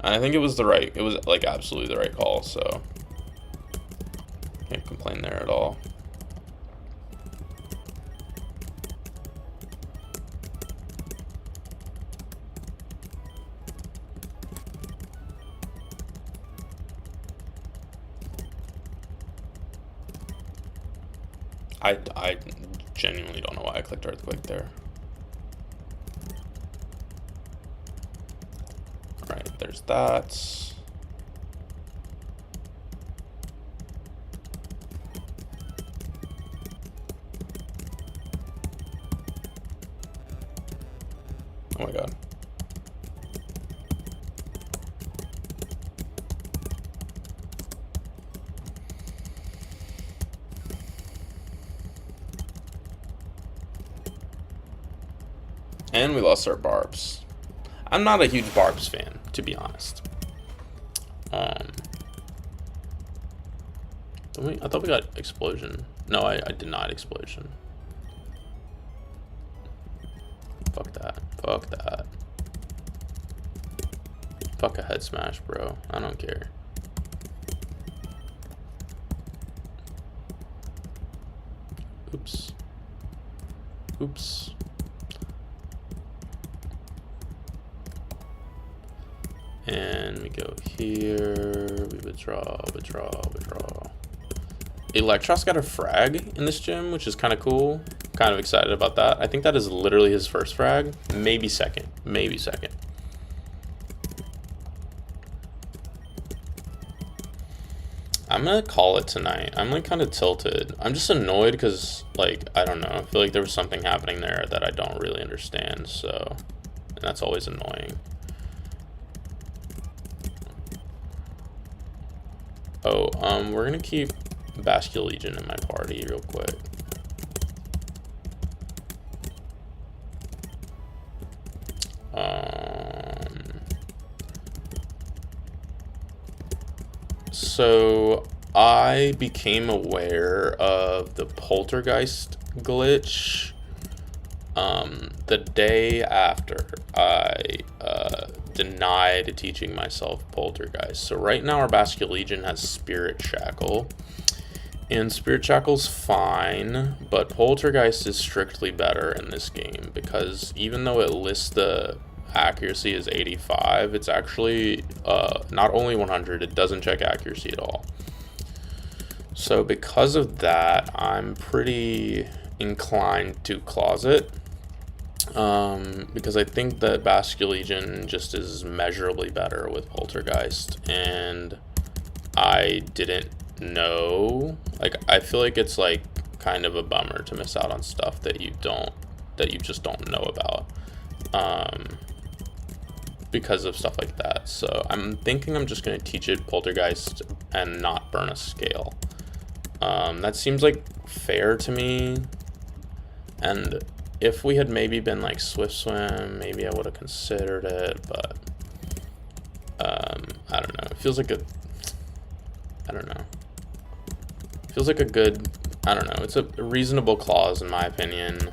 And I think it was like absolutely the right call, so. Can't complain there at all. I genuinely don't know why I clicked Earthquake there. Alright, there's that. Oh my god. And we lost our barbs. I'm not a huge barbs fan, to be honest. I thought we got explosion. No, I did not explosion. Fuck that. Fuck that. Fuck a head smash, bro. I don't care. Oops. Oops. And we go here, we withdraw. Electros got a frag in this gym, which is kind of cool. Kind of excited about that. I think that is literally his first frag. Maybe second. I'm gonna call it tonight. I'm like kind of tilted. I'm just annoyed because, like, I don't know. I feel like there was something happening there that I don't really understand, so. And that's always annoying. Oh, we're gonna keep Bascule Legion in my party real quick. So I became aware of the Poltergeist glitch the day after I denied teaching myself Poltergeist. So right now our Bascule Legion has Spirit Shackle, and Spirit Shackle's fine, but Poltergeist is strictly better in this game because even though it lists the accuracy as 85, it's actually not only 100, it doesn't check accuracy at all. So because of that, I'm pretty inclined to closet. Because I think that Bascule Legion just is measurably better with Poltergeist, and I didn't know. Like, I feel like it's like kind of a bummer to miss out on stuff that you don't that you just don't know about because of stuff like that. So I'm thinking I'm just going to teach it Poltergeist and not burn a scale. That seems like fair to me. And if we had maybe been like Swift Swim, maybe I would have considered it, but I don't know. It feels like I don't know. It feels like a good, I don't know. It's a reasonable clause in my opinion.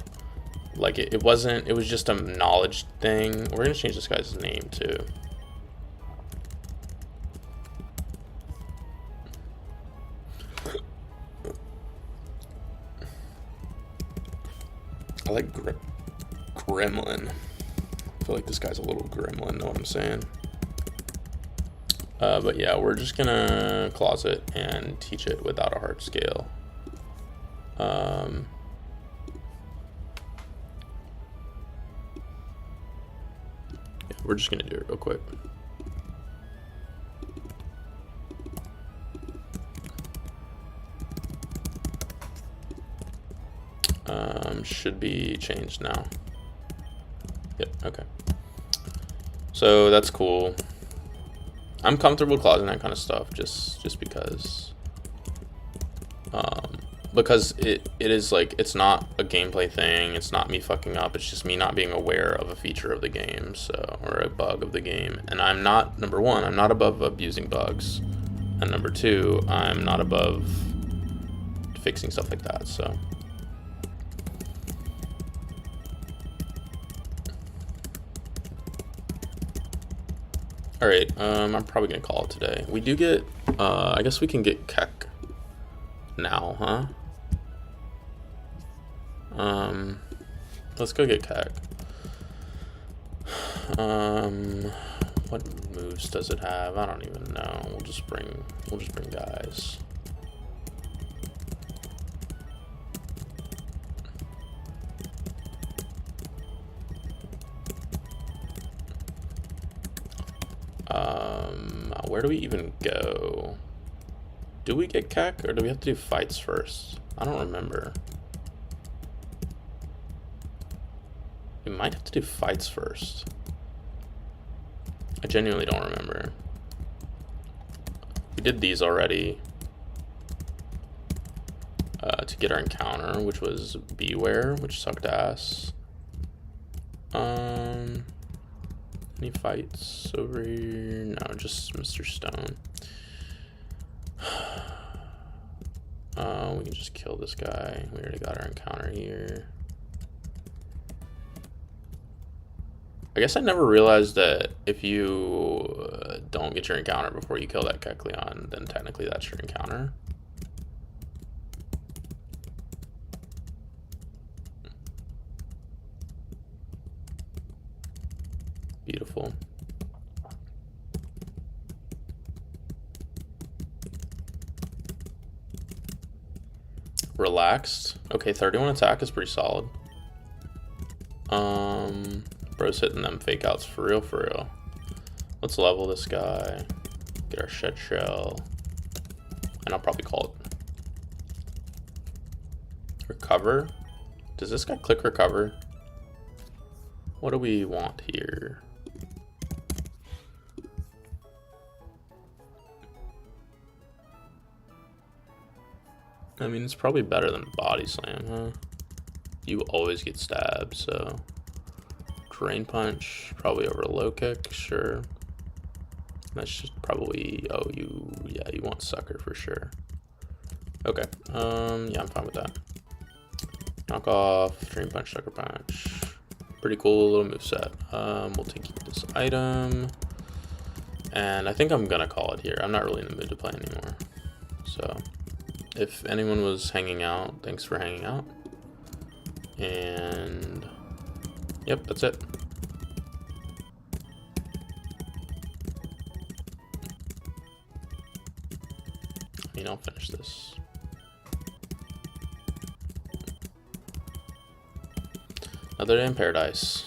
Like it wasn't, it was just a knowledge thing. We're gonna change this guy's name too. I like gremlin. I feel like this guy's a little gremlin, know what I'm saying? But yeah, we're just gonna closet and teach it without a hard scale. Yeah, we're just gonna do it real quick. Should be changed now. Yep, okay. So that's cool. I'm comfortable closing that kind of stuff just because it is like, it's not a gameplay thing, it's not me fucking up, it's just me not being aware of a feature of the game, so, or a bug of the game. And I'm not, number one, I'm not above abusing bugs, and number two, I'm not above fixing stuff like that, so. Alright, I'm probably gonna call it today. We do get, I guess we can get Keck now, huh? Let's go get Keck. What moves does it have? I don't even know. We'll just bring guys. Where do we even go? Do we get Keck, or do we have to do fights first? I don't remember. We might have to do fights first. I genuinely don't remember. We did these already to get our encounter, which was Beware, which sucked ass. Any fights over here? No, just Mr. Stone. We can just kill this guy. We already got our encounter here. I guess I never realized that if you don't get your encounter before you kill that Kecleon, then technically that's your encounter. Beautiful. Relaxed. Okay, 31 attack is pretty solid. Bro's hitting them fake outs for real. Let's level this guy. Get our shed shell. And I'll probably call it recover. Does this guy click recover? What do we want here? I mean, it's probably better than body slam, huh? You always get stabbed, so drain punch, probably over low kick, sure. That's just probably, oh, yeah, you want sucker for sure. Okay, yeah, I'm fine with that. Knock off, drain punch, sucker punch. Pretty cool little moveset. We'll take this item, and I think I'm gonna call it here. I'm not really in the mood to play anymore, so. If anyone was hanging out, thanks for hanging out. And yep, that's it. I mean, I'll finish this. Another day in paradise.